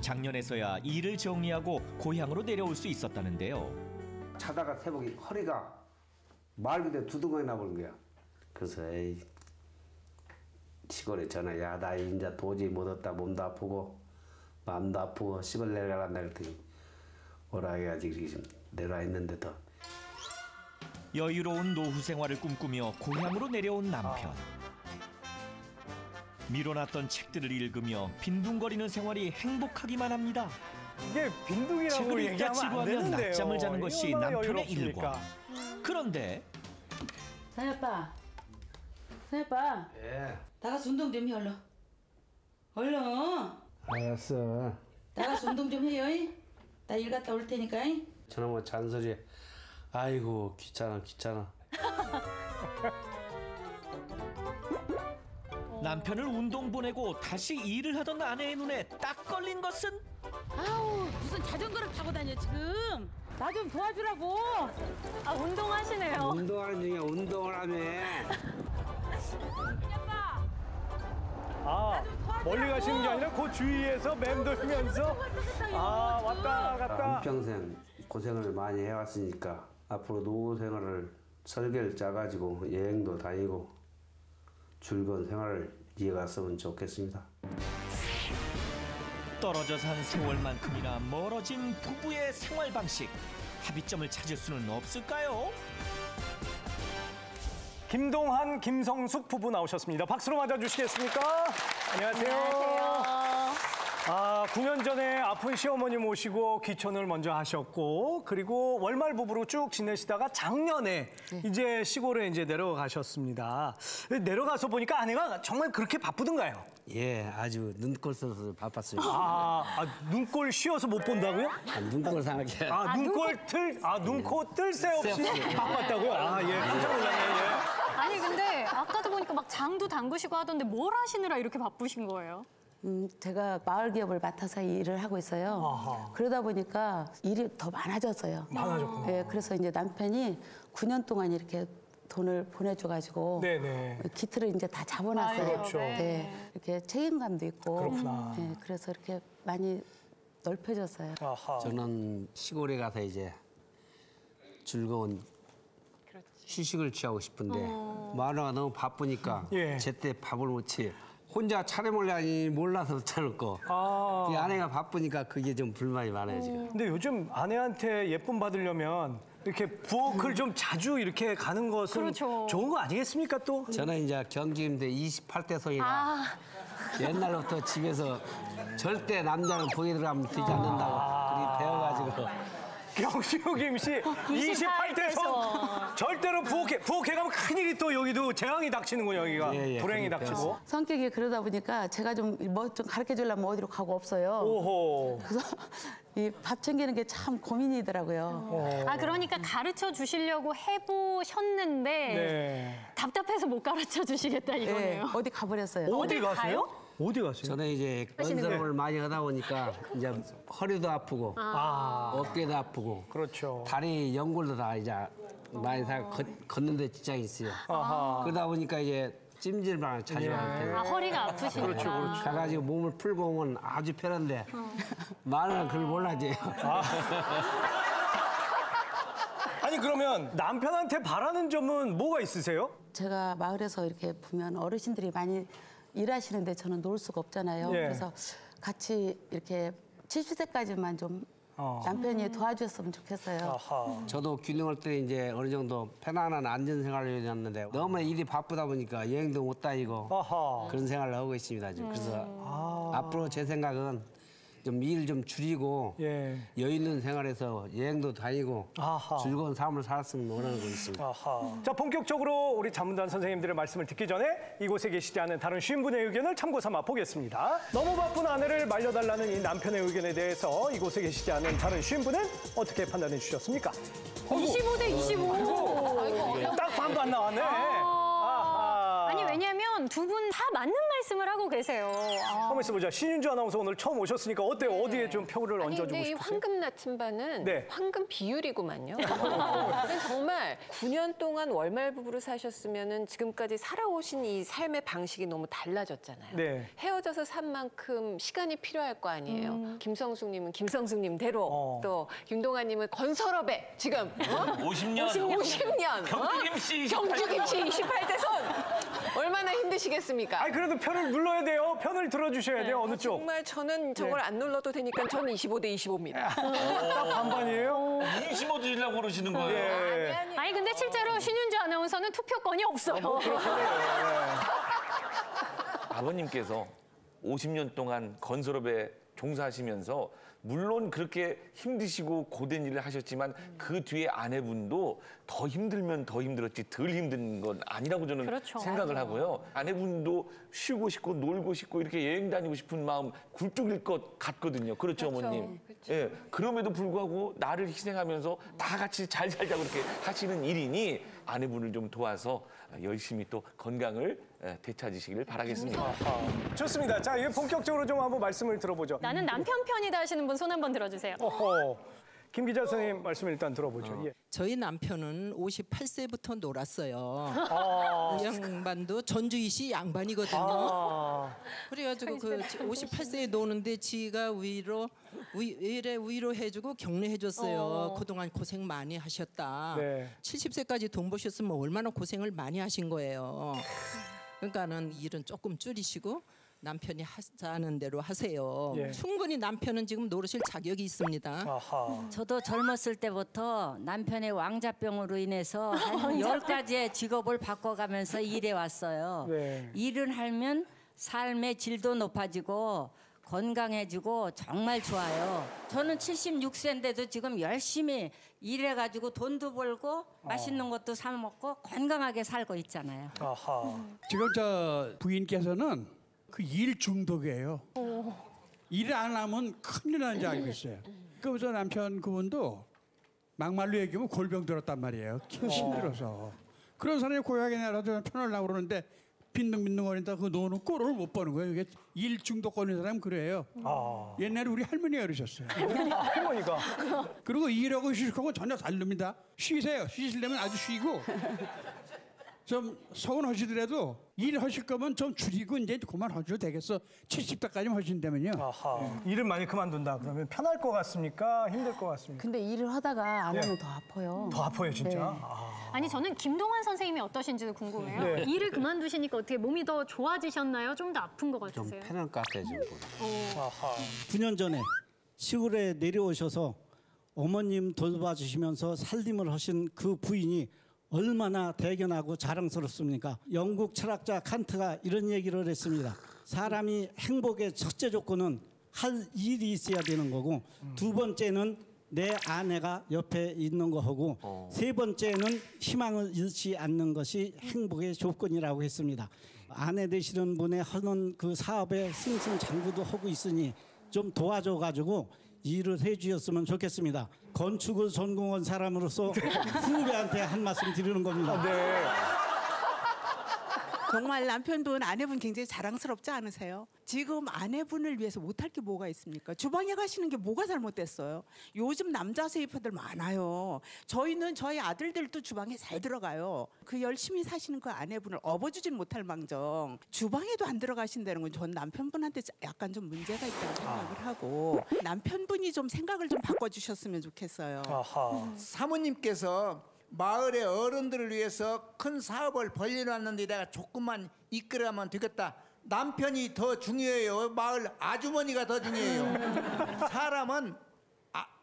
작년에서야 일을 정리하고 고향으로 내려올 수 있었다는데요. 자다가 새벽에 허리가 말 그대로 두둥강이 나버린 거야. 그래서 에이, 시골에 전화, 야, 나 이제 도저히 못 왔다. 몸도 아프고 마음도 아프고 시골 내려가란다 그랬더니 오라 해가지고 이렇게 좀 내려와 있는데 더. 여유로운 노후 생활을 꿈꾸며 고향으로 내려온 남편. 미뤄놨던 책들을 읽으며 빈둥거리는 생활이 행복하기만 합니다. 이게 빈둥이라고 책을 읽다 얘기하면 안 지루하면 되는데요. 낮잠을 자는 것이 얼마나 남편의 여유롭습니까? 일과. 그런데 사야빠, 사야빠. 예. 나가서 운동 좀 해 얼른. 얼른. 알았어. 나가서 운동 좀 해요. 나 일 갔다 올 테니까. 저놈의 잔소리. 아이고 귀찮아. 남편을 운동 보내고 다시 일을 하던 아내의 눈에 딱 걸린 것은 아우 무슨 자전거를 타고 다녀 지금. 나 좀 도와주라고. 아 운동하시네요. 운동하는 중이야. 운동을 하며. 아 멀리 가시는 게 아니라 그 주위에서 맴돌면서 아 왔다 갔다. 한평생 고생을 많이 해왔으니까 앞으로 노후 생활을 설계를 짜가지고 여행도 다니고 즐거운 생활을 이어갔으면 좋겠습니다. 떨어져 산 세월만큼이나 멀어진 부부의 생활 방식. 합의점을 찾을 수는 없을까요? 김동환, 김성숙 부부 나오셨습니다. 박수로 맞아주시겠습니까? 안녕하세요. 아, 9년 전에 아픈 시어머니 모시고 귀촌을 먼저 하셨고, 그리고 월말 부부로 쭉 지내시다가 작년에 이제 시골에 이제 내려가셨습니다. 내려가서 보니까 아내가 정말 그렇게 바쁘던가요? 예, 아주 눈꼴 써서 바빴어요. 눈꼴 쉬어서 못 본다고요? 눈꼴 상하게. 눈코 뜰 새 없이 바빴다고요? 예, 깜짝 놀랐네요. 예. 아니 근데 아까도 보니까 막 장도 담그시고 하던데 뭘 하시느라 이렇게 바쁘신 거예요? 제가 마을 기업을 맡아서 일을 하고 있어요. 아하. 그러다 보니까 일이 더 많아졌어요. 많아졌구나. 네, 그래서 이제 남편이 9년 동안 이렇게 돈을 보내줘가지고 기틀을 이제 다 잡아놨어요. 그렇죠. 네, 이렇게 책임감도 있고. 그렇구나. 네, 그래서 이렇게 많이 넓혀졌어요. 저는 시골에 가서 이제 즐거운 휴식을 취하고 싶은데 마누라가 너무 바쁘니까 예. 제때 밥을 못치 혼자 차려 먹으려니 몰라서 차릴 거. 이 아내가 바쁘니까 그게 좀 불만이 많아요 지금. 근데 요즘 아내한테 예쁨 받으려면 이렇게 부엌을 좀 자주 이렇게 가는 것은 그렇죠. 좋은 거 아니겠습니까 또? 저는 이제 경기인데 28대성이라 옛날부터 집에서 절대 남자는 부엌에 들어가면 되지 않는다고 그렇게 배워가지고. 경시호 씨 28대성 절대로 부엌에 가면 큰일이 또 여기도 재앙이 닥치는군요 여기가. 불행이 닥치고. 성격이 그러다 보니까 제가 좀 뭐 좀 가르쳐 주려면 어디로 가고 없어요. 오호. 그래서 이 밥 챙기는 게 참 고민이더라고요. 아 그러니까 가르쳐 주시려고 해보셨는데 네. 답답해서 못 가르쳐 주시겠다 이거네요. 어디 가버렸어요. 어디 가세요? 어디 가세요? 저는 이제 건설업을 많이 하다 보니까 이제 허리도 아프고 어깨도 아프고 그렇죠. 다리 연골도 다 이제 많이 다 걷는데 지장이 있어요. 그러다 보니까 이제 찜질방을 자주 가는 편이에요. 허리가 아프시니까. 그렇죠. 가가지고 몸을 풀고 오면 아주 편한데 마누라는 그걸 몰라지. 아니 그러면 남편한테 바라는 점은 뭐가 있으세요? 제가 마을에서 이렇게 보면 어르신들이 많이 일하시는데 저는 놀 수가 없잖아요. 예. 그래서 같이 이렇게 70세까지만 좀 남편이 도와주셨으면 좋겠어요. 저도 균형할 때 이제 어느 정도 편안한 안전 생활을 해왔는데 너무 일이 바쁘다 보니까 여행도 못 다니고 그런 생활을 하고 있습니다. 지금. 그래서 앞으로 제 생각은 좀 일 좀 줄이고 여유 있는 생활에서 여행도 다니고 즐거운 삶을 살았으면 원하는 거 있습니다. 자 본격적으로 우리 자문단 선생님들의 말씀을 듣기 전에 이곳에 계시지 않은 다른 쉰분의 의견을 참고 삼아 보겠습니다. 너무 바쁜 아내를 말려달라는 이 남편의 의견에 대해서 이곳에 계시지 않은 다른 쉰분은 어떻게 판단해 주셨습니까? 25대 25. 아이고, 딱 반반 나왔네. 아니 왜냐면 두 분 다 맞는 말씀을 하고 계세요. 한번 있어보자. 신윤주 아나운서 오늘 처음 오셨으니까 어때요? 어디에 좀 표를 얹어주고 근데 이 싶으세요? 황금 나침반은 네. 황금 비율이구만요. 정말 9년 동안 월말 부부로 사셨으면은 지금까지 살아오신 이 삶의 방식이 너무 달라졌잖아요. 네. 헤어져서 산 만큼 시간이 필요할 거 아니에요. 김성숙님은 김성숙님대로 또 윤동아님은 건설업에 지금 50년. 50년. 경주김씨 28대 경주김씨 28대 손. 얼마나 힘드시겠습니까? 아니 그래도 편을 눌러야 돼요. 편을 들어주셔야 돼요. 어느 쪽? 정말 저는 저걸 안 눌러도 되니까 저는 25대 25입니다. 딱 반반이에요? 25 드리려고 그러시는 거예요? 예. 아니 근데 실제로 신윤주 아나운서는 투표권이 없어요. 아버님께서 50년 동안 건설업에 종사하시면서 물론 그렇게 힘드시고 고된 일을 하셨지만 그 뒤에 아내분도 더 힘들면 더 힘들었지 덜 힘든 건 아니라고 저는 그렇죠. 생각을 하고요. 아내분도 쉬고 싶고 놀고 싶고 이렇게 여행 다니고 싶은 마음 굴뚝일 것 같거든요. 그렇죠, 어머님? 예, 그럼에도 불구하고 나를 희생하면서 다 같이 잘 살자고 그렇게 하시는 일이니 아내분을 좀 도와서 열심히 또 건강을 되찾으시기를 바라겠습니다. 좋습니다. 자, 이게 본격적으로 좀 한번 말씀을 들어보죠. 나는 남편 편이다 하시는 분 손 한번 들어주세요. 김 기자 선생님 말씀 일단 들어보죠. 예. 저희 남편은 58세부터 놀았어요. 이 양반도 전주이시 양반이거든요. 그래가지고 그 58세에 노는데 지가 위로해주고 격려해줬어요. 그동안 고생 많이 하셨다. 네. 70세까지 돈 버셨으면 얼마나 고생을 많이 하신 거예요. 그러니까는 일은 조금 줄이시고 남편이 하자는 대로 하세요. 예. 충분히 남편은 지금 노르실 자격이 있습니다. 저도 젊었을 때부터 남편의 왕자병으로 인해서 한 10가지의 직업을 바꿔가면서 일해왔어요. 네. 일을 하면 삶의 질도 높아지고 건강해지고 정말 좋아요. 저는 76세인데도 지금 열심히 일해가지고 돈도 벌고 맛있는 것도 사 먹고 건강하게 살고 있잖아요. 지금 저 부인께서는 그 일 중독이에요. 일 안 하면 큰일 나는 줄 알고 있어요. 그래서 남편 그분도 막말로 얘기하면 골병 들었단 말이에요. 힘들어서. 그런 사람이 고향에 내려도 편하려고 그러는데 빈둥빈둥거린다 그 노는 꼴을 못 보는 거예요. 이게 일 중독 걸린 사람은 그래요. 옛날에 우리 할머니가 그러셨어요. 할머니가? 그리고 일하고 휴식하고 전혀 다릅니다. 쉬세요. 쉬시려면 아주 쉬고 좀 서운하시더라도 일하실 거면 좀 줄이고 이제 그만하셔도 되겠어. 70대까지만 하신다면요. 아하. 일을 많이 그만둔다 그러면 편할 것 같습니까? 힘들 것 같습니까? 근데 일을 하다가 안 네. 하면 더 아파요. 더 아파요 진짜? 네. 아니 저는 김동완 선생님이 어떠신지도 궁금해요. 네. 일을 그만두시니까 어떻게 몸이 더 좋아지셨나요? 좀 더 아픈 것 좀 같으세요? 편한 것 같아요 지금. 9년 전에 시골에 내려오셔서 어머님 돌봐주시면서 살림을 하신 그 부인이 얼마나 대견하고 자랑스럽습니까? 영국 철학자 칸트가 이런 얘기를 했습니다. 사람이 행복의 첫째 조건은 할 일이 있어야 되는 거고 두 번째는 내 아내가 옆에 있는 거하고 세 번째는 희망을 잃지 않는 것이 행복의 조건이라고 했습니다. 아내 되시는 분의 하는 그 사업에 승승장구도 하고 있으니 좀 도와줘가지고 일을 해주셨으면 좋겠습니다. 건축을 전공한 사람으로서 후배한테 한 말씀 드리는 겁니다. 네. 정말 남편분, 아내분 굉장히 자랑스럽지 않으세요? 지금 아내분을 위해서 못할 게 뭐가 있습니까? 주방에 가시는 게 뭐가 잘못됐어요? 요즘 남자 세입자들 많아요. 저희는 저희 아들들도 주방에 잘 들어가요. 그 열심히 사시는 그 아내분을 업어주진 못할 망정 주방에도 안 들어가신다는 건 전 남편분한테 약간 좀 문제가 있다고 생각을 하고 남편분이 좀 생각을 좀 바꿔주셨으면 좋겠어요. 사모님께서 마을의 어른들을 위해서 큰 사업을 벌려놨는데 내가 조금만 이끌어가면 되겠다. 남편이 더 중요해요. 마을 아주머니가 더 중요해요. 사람은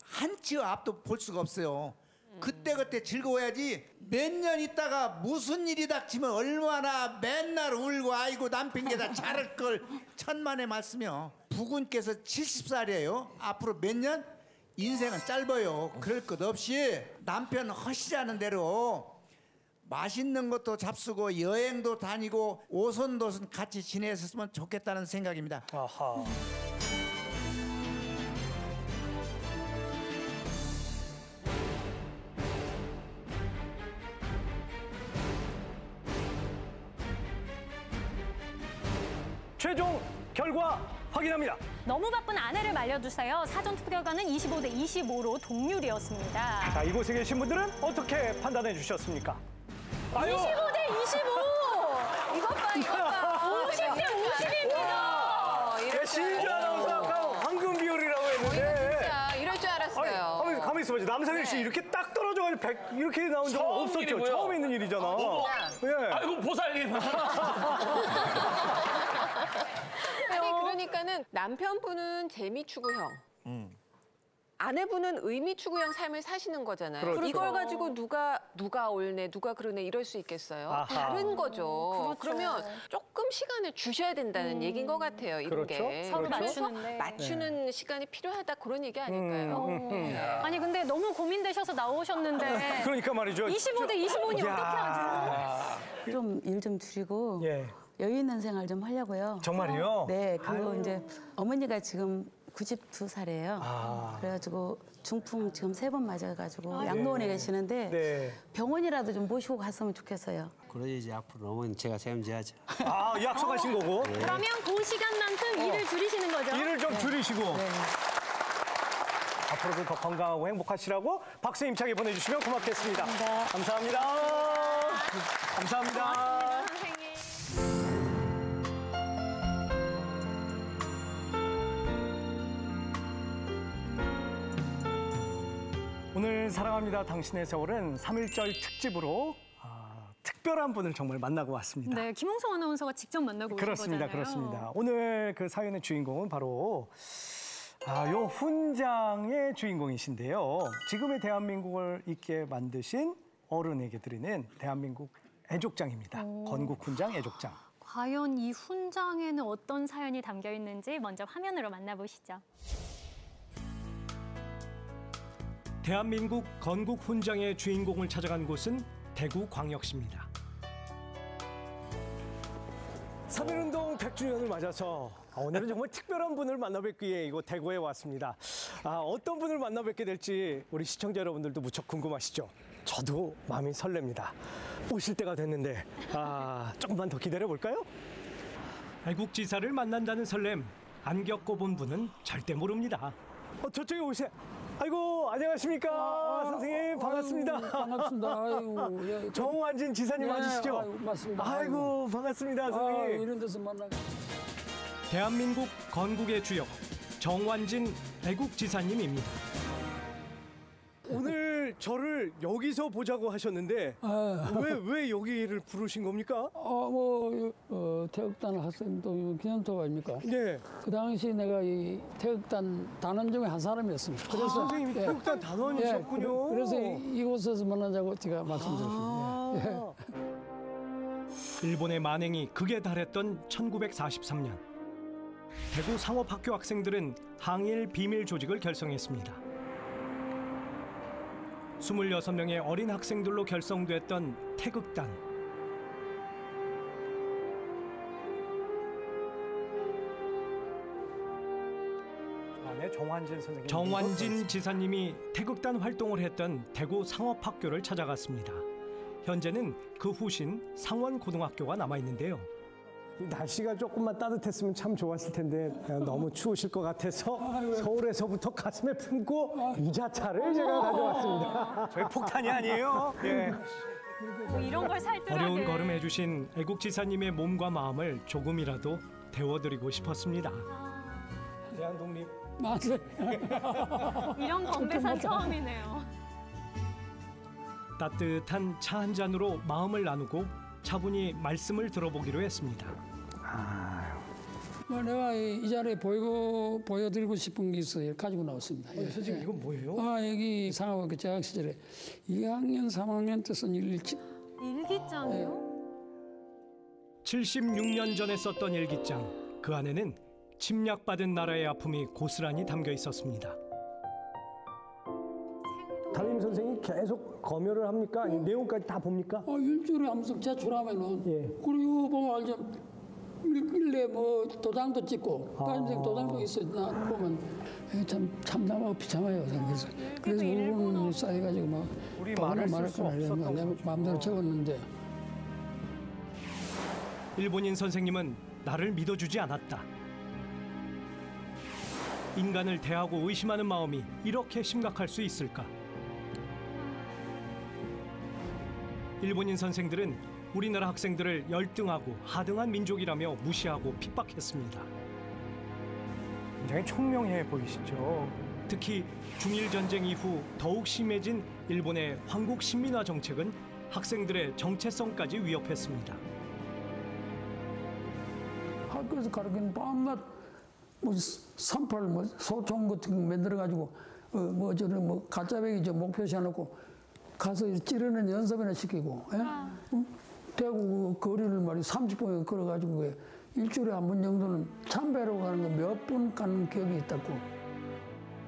한치 앞도 볼 수가 없어요. 그때그때 즐거워야지 몇 년 있다가 무슨 일이 닥치면 얼마나 맨날 울고 아이고 남편 게 다 잘할 걸 천만의 말씀이요. 부군께서 70살이에요. 앞으로 몇 년? 인생은 짧아요. 그럴 것 없이 남편 허시자는 대로 맛있는 것도 잡수고 여행도 다니고 오손도손 같이 지냈으면 좋겠다는 생각입니다. 아하. 최종 결과 확인합니다. 너무 바쁜 아내를 말려주세요. 사전투표 결과는 25대 25로 동률이었습니다. 자, 이곳에 계신 분들은 어떻게 판단해 주셨습니까? 25대 25! 이것 봐, 이것 봐. 50대 50입니다. 신지 아나운서 아까 황금 비율이라고 했는데. 진짜 이럴 줄 알았어요. 아니, 가만히 있어보세요. 남상일 씨 이렇게 딱 떨어져가지고 100 이렇게 나온 적 없었죠. 일이고요. 처음 있는 일이잖아. 예. 아이고 보살님. 아니 그러니까는 남편분은 재미 추구형. 아내분은 의미 추구형 삶을 사시는 거잖아요. 그렇죠. 이걸 가지고 누가 옳네, 누가 그러네 이럴 수 있겠어요. 아하. 다른 거죠. 그렇죠. 그러면 조금 시간을 주셔야 된다는 얘기인 것 같아요. 이런 그렇죠. 게. 서로 그래서 맞추는데. 맞추는 시간이 필요하다 그런 얘기 아닐까요? 아니 근데 너무 고민되셔서 나오셨는데 그러니까 말이죠. 25대 25니 어떻게 하죠? 좀 일 좀 줄이고 여유 있는 생활 좀 하려고요. 정말이요? 네, 그리고 아유. 이제 어머니가 지금 92살이에요. 그래가지고 중풍 지금 3번 맞아가지고 양로원에 계시는데 병원이라도 좀 모시고 갔으면 좋겠어요. 그러지 앞으로 어머니 제가 책임져야죠. 아, 약속하신 거고. 네. 그러면 그 시간만큼 일을 줄이시는 거죠? 일을 좀 네. 줄이시고. 앞으로도 더 건강하고 행복하시라고 박수 힘차게 보내주시면 고맙겠습니다. 감사합니다. 감사합니다. 오늘 사랑합니다 당신의 세월은 3.1절 특집으로 특별한 분을 정말 만나고 왔습니다. 네, 김홍성 아나운서가 직접 만나고 오신 그렇습니다. 거잖아요. 그렇습니다. 오늘 그 사연의 주인공은 바로 요 훈장의 주인공이신데요. 지금의 대한민국을 있게 만드신 어른에게 드리는 대한민국 애족장입니다. 건국 훈장 애족장. 과연 이 훈장에는 어떤 사연이 담겨 있는지 먼저 화면으로 만나보시죠. 대한민국 건국 훈장의 주인공을 찾아간 곳은 대구광역시입니다. 3.1운동 100주년을 맞아서 오늘은 정말 특별한 분을 만나뵙기 위해 이곳 대구에 왔습니다. 어떤 분을 만나뵙게 될지 우리 시청자 여러분들도 무척 궁금하시죠? 저도 마음이 설렙니다. 오실 때가 됐는데 조금만 더 기다려볼까요? 애국지사를 만난다는 설렘 안 겪어본 분은 절대 모릅니다. 저쪽에 오세요. 아이고, 안녕하십니까. 선생님, 반갑습니다. 반갑습니다. 아이고, 예, 정완진 지사님 맞으시죠? 아이고, 맞습니다. 아이고, 반갑습니다, 선생님. 이런 데서 만나. 대한민국 건국의 주역, 정완진 애국지사님입니다. 오늘 저를 여기서 보자고 하셨는데 왜 여기를 부르신 겁니까? 태극단 학생동 기념탑 아닙니까? 네. 그 당시 내가 이 태극단 단원 중에 한 사람이었습니다. 그래서 선생님이 태극단 단원이셨군요. 그래서 이곳에서 만나자고 제가 말씀드렸습니다. 일본의 만행이 극에 달했던 1943년. 대구 상업학교 학생들은 항일 비밀 조직을 결성했습니다. 26명의 어린 학생들로 결성됐던 태극단. 정완진 지사님이 태극단 활동을 했던 대구 상업학교를 찾아갔습니다. 현재는 그 후신 상원고등학교가 남아있는데요. 날씨가 조금만 따뜻했으면 참 좋았을 텐데 너무 추우실 것 같아서 서울에서부터 가슴에 품고 유자차를 제가 가져왔습니다. 저희 폭탄이 아니에요. 예. 뭐 이런 걸 살뜰하게. 어려운 걸음 해주신 애국지사님의 몸과 마음을 조금이라도 데워드리고 싶었습니다. 대한독립. 맞아요. 이런 건배사 처음이네요. 따뜻한 차 한 잔으로 마음을 나누고 차분히 말씀을 들어보기로 했습니다. 내가 이 자리에 보여드리고 싶은 게 있어요. 가지고 나왔습니다. 선생님, 이건 뭐예요? 여기 상하고학교 재학 시절에 2학년, 3학년 때 쓴 일기장이요? 76년 전에 썼던 일기장. 그 안에는 침략받은 나라의 아픔이 고스란히 담겨 있었습니다. 담임 선생님이 계속 검열을 합니까? 아니면 내용까지 다 봅니까? 일주일에 한 번씩 제출하면은 그리고 보면 알죠. 일일에 뭐 도장도 찍고 다른 데 도장도 있어. 나 보면 참 참담하고 비참해요. 그래서 울분이 쌓여가지고 막 우리 말할 수 없었던 내 마음대로 적었는데 일본인 선생님은 나를 믿어주지 않았다. 인간을 대하고 의심하는 마음이 이렇게 심각할 수 있을까? 일본인 선생들은 우리나라 학생들을 열등하고 하등한 민족이라며 무시하고 핍박했습니다. 굉장히 총명해 보이시죠? 특히 중일전쟁 이후 더욱 심해진 일본의 황국 신민화 정책은 학생들의 정체성까지 위협했습니다. 학교에서 가르치는 밤낮 뭐 산팔 뭐 소총 같은 거 만들어 가지고 저는 가짜배기 목표시 해놓고 가서 찌르는 연습이나 시키고 대구 거리를 말이 30분에 걸어가지고 일주일에 한 번 정도는 참배로 가는 거 몇 번 가는 기억이 있다고.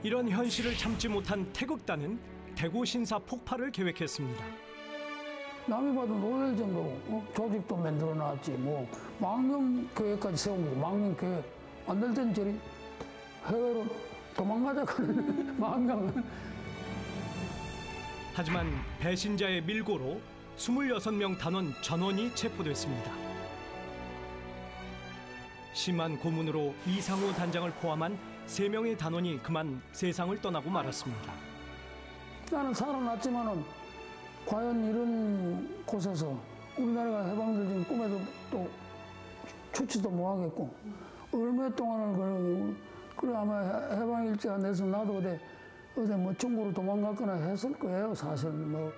이런 현실을 참지 못한 태극단은 대구 신사 폭파를 계획했습니다. 남이 봐도 놀랄 정도로 조직도 만들어 놨지 뭐 망명 계획까지 세운 거죠. 망명 계획 안 될 땐 저리 해외로 도망가자 그러는 망명. 하지만 배신자의 밀고로 26명 단원 전원이 체포됐습니다. 심한 고문으로 이상우 단장을 포함한 3명의 단원이 그만 세상을 떠나고 말았습니다. 나는 살아났지만은 과연 이런 곳에서 우리나라가 해방될 진 꿈에도 또 추치도 못하겠고 얼마 동안을 그래 아마 해방일지가 내서 나도 어디 뭐 중국으로 도망갔거나 했을 거예요. 사실 뭐.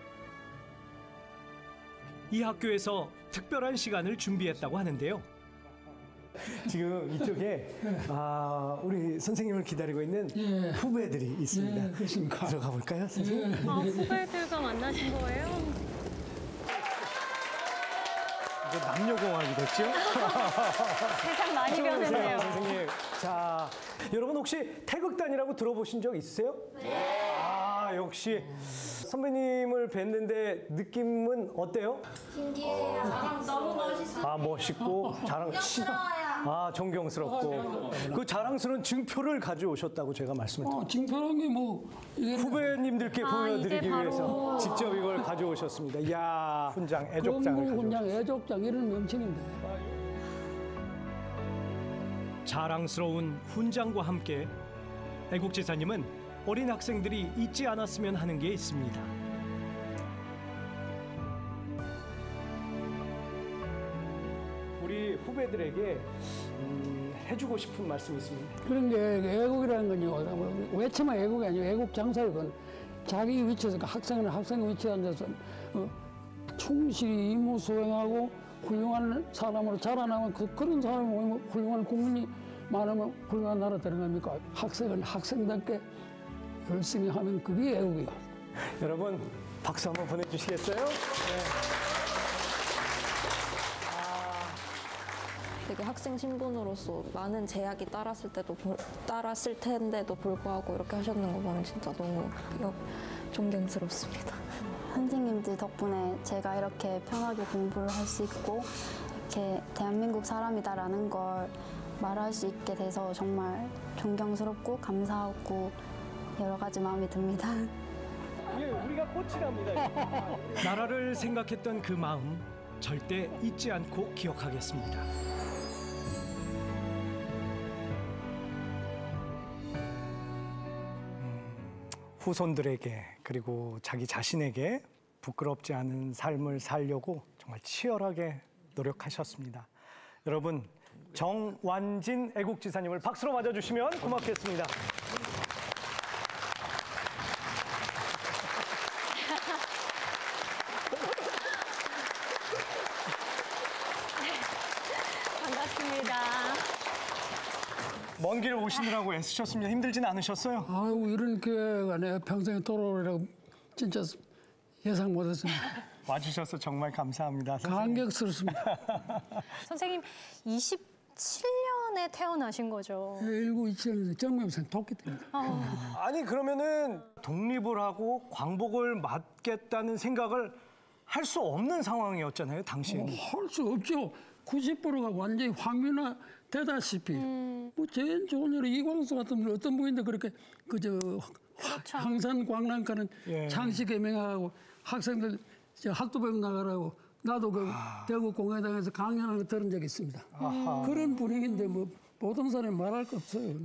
이 학교에서 특별한 시간을 준비했다고 하는데요. 지금 이쪽에 우리 선생님을 기다리고 있는 후배들이 있습니다. 그렇습니까? 들어가 볼까요, 선생님? 후배들과 만나신 거예요? 이제 남녀공학이 됐죠? 세상 많이 변했네요. 선생님. 자, 여러분 혹시 태극단이라고 들어보신 적 있으세요? 네. 역시 선배님을 뵀는데 느낌은 어때요? 신기해요. 너무 멋있어요. 멋있고 존경스럽고 그 자랑스러운 증표를 가져오셨다고 제가 말씀을 드렸죠. 증표란 게 뭐 후배님들께 보여드리기 위해서 직접 이걸 가져오셨습니다. 이야, 훈장, 애족장을 훈장, 애족장 이런 명칭인데. 자랑스러운 훈장과 함께 애국지사님은 어린 학생들이 잊지 않았으면 하는 게 있습니다. 우리 후배들에게 해주고 싶은 말씀이 있습니다. 그런 게 애국이라는 건요. 외치면 애국이 아니고 애국 장사건 자기 위치에서 학생은 학생의 위치에 앉아서 충실히 임무 수행하고 훌륭한 사람으로 자라나면 그런 사람이 모이면 훌륭한 국민이 많으면 훌륭한 나라 되는 겁니까? 학생은 학생답게 열심히 하면 그게 애국이야. 여러분 박수 한번 보내주시겠어요? 네. 되게 학생 신분으로서 많은 제약이 따랐을 텐데도 불구하고 이렇게 하셨는 거 보면 진짜 너무 존경스럽습니다. 선생님들 덕분에 제가 이렇게 편하게 공부를 할 수 있고 이렇게 대한민국 사람이다라는 걸 말할 수 있게 돼서 정말 존경스럽고 감사하고 여러 가지 마음이 듭니다. 예, 우리가 꽃이랍니다. 나라를 생각했던 그 마음 절대 잊지 않고 기억하겠습니다. 후손들에게 그리고 자기 자신에게 부끄럽지 않은 삶을 살려고 정말 치열하게 노력하셨습니다. 여러분 정완진 애국지사님을 박수로 맞아주시면 고맙겠습니다. 반갑습니다. 먼 길 오시느라고 애쓰셨습니다. 힘들진 않으셨어요? 아이고 이런 기회가 내가 평생에 돌아오리라고 진짜 예상 못했습니다. 와주셔서 정말 감사합니다. 감격스럽습니다. 선생님 27년에 태어나신 거죠? 1927년에 정명생 돕기 때문에. 아니 그러면은 독립을 하고 광복을 맞겠다는 생각을 할 수 없는 상황이었잖아요, 당시에는. 할 수 없죠. 90%가 완전히 황민화 되다시피. 뭐 제일 좋은 예로 이광수 같은 분 어떤 분인데 그렇게 그저 항산 광란가는 장시 개명하고 학생들 학도병 나가라고 나도 그 대구 공회당에서 강연하는 거 들은 적이 있습니다. 그런 분위기인데 뭐 보통 사람이 말할 거 없어요.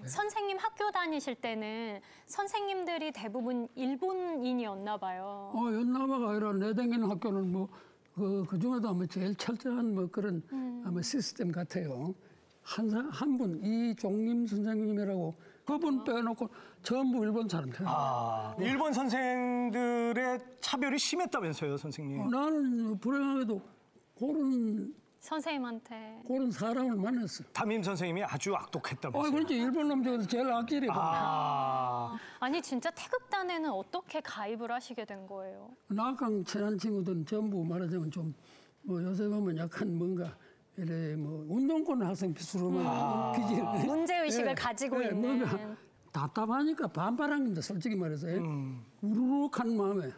선생님 학교 다니실 때는 선생님들이 대부분 일본인이었나 봐요. 연남아가 아니라 내 다니는 학교는 뭐 그 중에도 아마 제일 철저한 뭐 그런 아마 시스템 같아요. 한 분 이종림 선생님이라고 그분 빼놓고 전부 일본 사람들. 일본 선생들의 차별이 심했다면서요, 선생님? 나는 불행하게도 그런 선생님한테 그런 사람을 만났어. 담임 선생님이 아주 악독했다면서요? 그렇지. 일본 놈 중에서 제일 악질이고. 아니 진짜 태극단에는 어떻게 가입을 하시게 된 거예요? 낙강 친한 친구들은 전부 말하자면 좀 뭐 요새 보면 약간 뭔가 이래 뭐 운동권 학생 비수로만 문제의식을 가지고 있는. 뭔가 답답하니까 반발합니다. 솔직히 말해서 우르륵한 마음에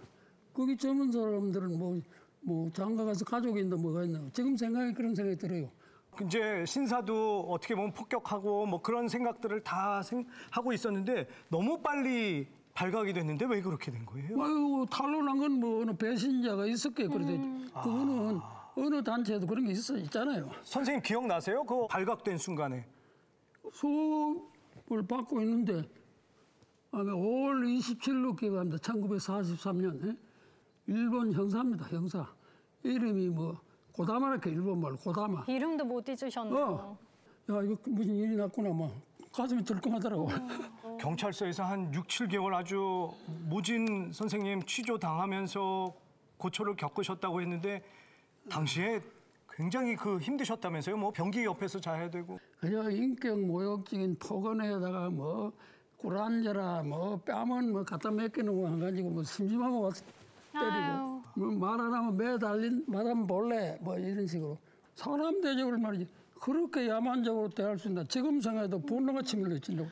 거기 젊은 사람들은 뭐 장가 가서 가족이 있는데 뭐가 있나 지금 생각이 그런 생각이 들어요. 이제 신사도 어떻게 보면 폭격하고 뭐 그런 생각들을 다 하고 있었는데 너무 빨리 발각이 됐는데 왜 그렇게 된 거예요? 아유 탄론한 건 뭐 어느 배신자가 있었겠 그래도 그거는 어느 단체에도 그런 게 있잖아요. 선생님 기억나세요? 그 발각된 순간에 수업을 받고 있는데 아마 5월 27일 기억합니다. 1943년 일본 형사입니다. 형사 이름이 뭐 고다마라케 일본 말로 고다마. 이름도 못 잊으셨네요. 야 이거 무슨 일이 났구나 막 가슴이 들컹하더라고. 경찰서에서 한 6, 7개월 아주 모진 선생님 취조당하면서 고초를 겪으셨다고 했는데 당시에 굉장히 힘드셨다면서요? 뭐 변기 옆에서 자야 되고. 그냥 인격 모욕적인 폭언에다가 뭐 꿀안져라 뭐 뺨은 뭐 갖다 맡기는 거 안 가지고 뭐 심심하고 와서 때리고 뭐 말 안 하면 매 달린 마담 볼래 뭐 이런 식으로 사람 대접을 말이지 그렇게 야만적으로 대할 수 있나 지금 생각해도 분노가 치밀어진다고.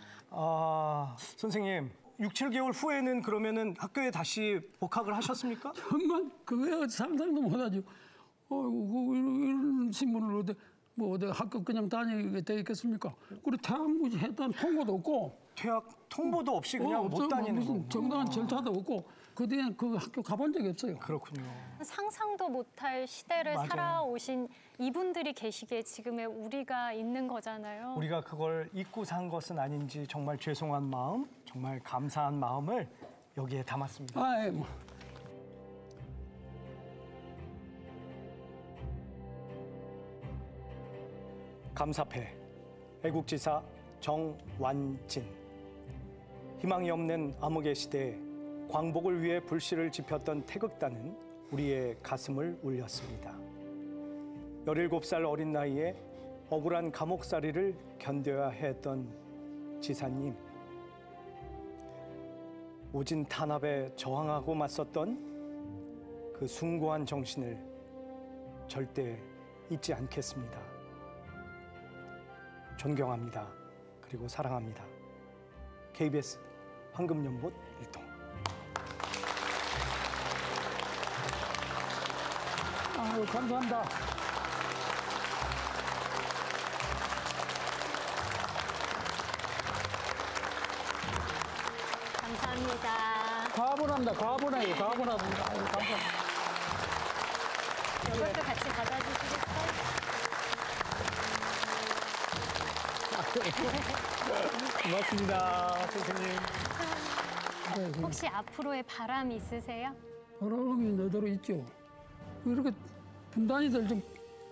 선생님 6, 7개월 후에는 그러면은 학교에 다시 복학을 하셨습니까? 정말 그게 상상도 못하죠. 어이구 이런 신문을 어디 학교 그냥 다니게 돼 있겠습니까? 그리고 퇴학무지 했다는 통보도 없고. 퇴학 통보도 없이 그냥 못 다니는 무슨 거. 정당한 절차도 없고 그 뒤에 그 학교 가본 적이 없어요. 그렇군요. 상상도 못할 시대를 맞아요. 살아오신 이분들이 계시기에 지금의 우리가 있는 거잖아요. 우리가 그걸 잊고 산 것은 아닌지 정말 죄송한 마음, 정말 감사한 마음을 여기에 담았습니다. 아, 뭐. 감사패, 애국지사 정완진. 희망이 없는 암흑의 시대에 광복을 위해 불씨를 지폈던 태극단은 우리의 가슴을 울렸습니다. 17살 어린 나이에 억울한 감옥살이를 견뎌야 했던 지사님. 오진 탄압에 저항하고 맞섰던 그 숭고한 정신을 절대 잊지 않겠습니다. 존경합니다. 그리고 사랑합니다. KBS 황금연봇 1동. 아유, 감사합니다. 감사합니다. 과분합니다. 과분해요. 과분합니다. 아유, 감사합니다. 이것도 같이 받아주시겠어요? 고맙습니다, 선생님. 혹시 앞으로의 바람 있으세요? 바람이 너대로 있죠. 이렇게 분단이들 좀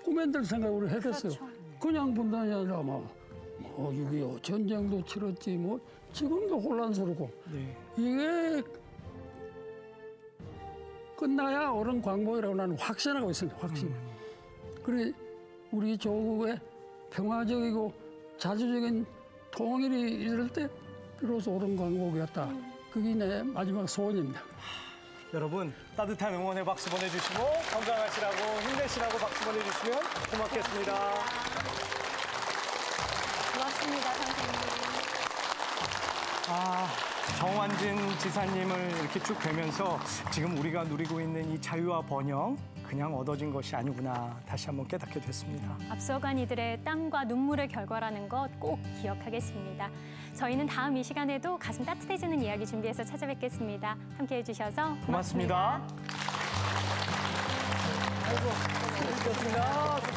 꾸맨들 생각으로 해댔어요. 그냥 분단이 아니라 뭐 6.25 전쟁도 치렀지 뭐 지금도 혼란스럽고 이게 끝나야 옳은 광복이라고 나는 확신하고 있습니다. 확신. 그래 우리 조국의 평화적이고 자주적인 통일이 이럴 때 비로소 옳은 광복이었다. 그게 내 마지막 소원입니다. 여러분 따뜻한 응원의 박수 보내주시고 건강하시라고 힘내시라고 박수 보내주시면 고맙겠습니다. 고맙습니다, 선생님. 정완진 지사님을 이렇게 쭉 뵈면서 지금 우리가 누리고 있는 이 자유와 번영 그냥 얻어진 것이 아니구나 다시 한번 깨닫게 됐습니다. 앞서간 이들의 땀과 눈물의 결과라는 것 꼭 기억하겠습니다. 저희는 다음 이 시간에도 가슴 따뜻해지는 이야기 준비해서 찾아뵙겠습니다. 함께해 주셔서 고맙습니다. 아이고, 수고하셨습니다.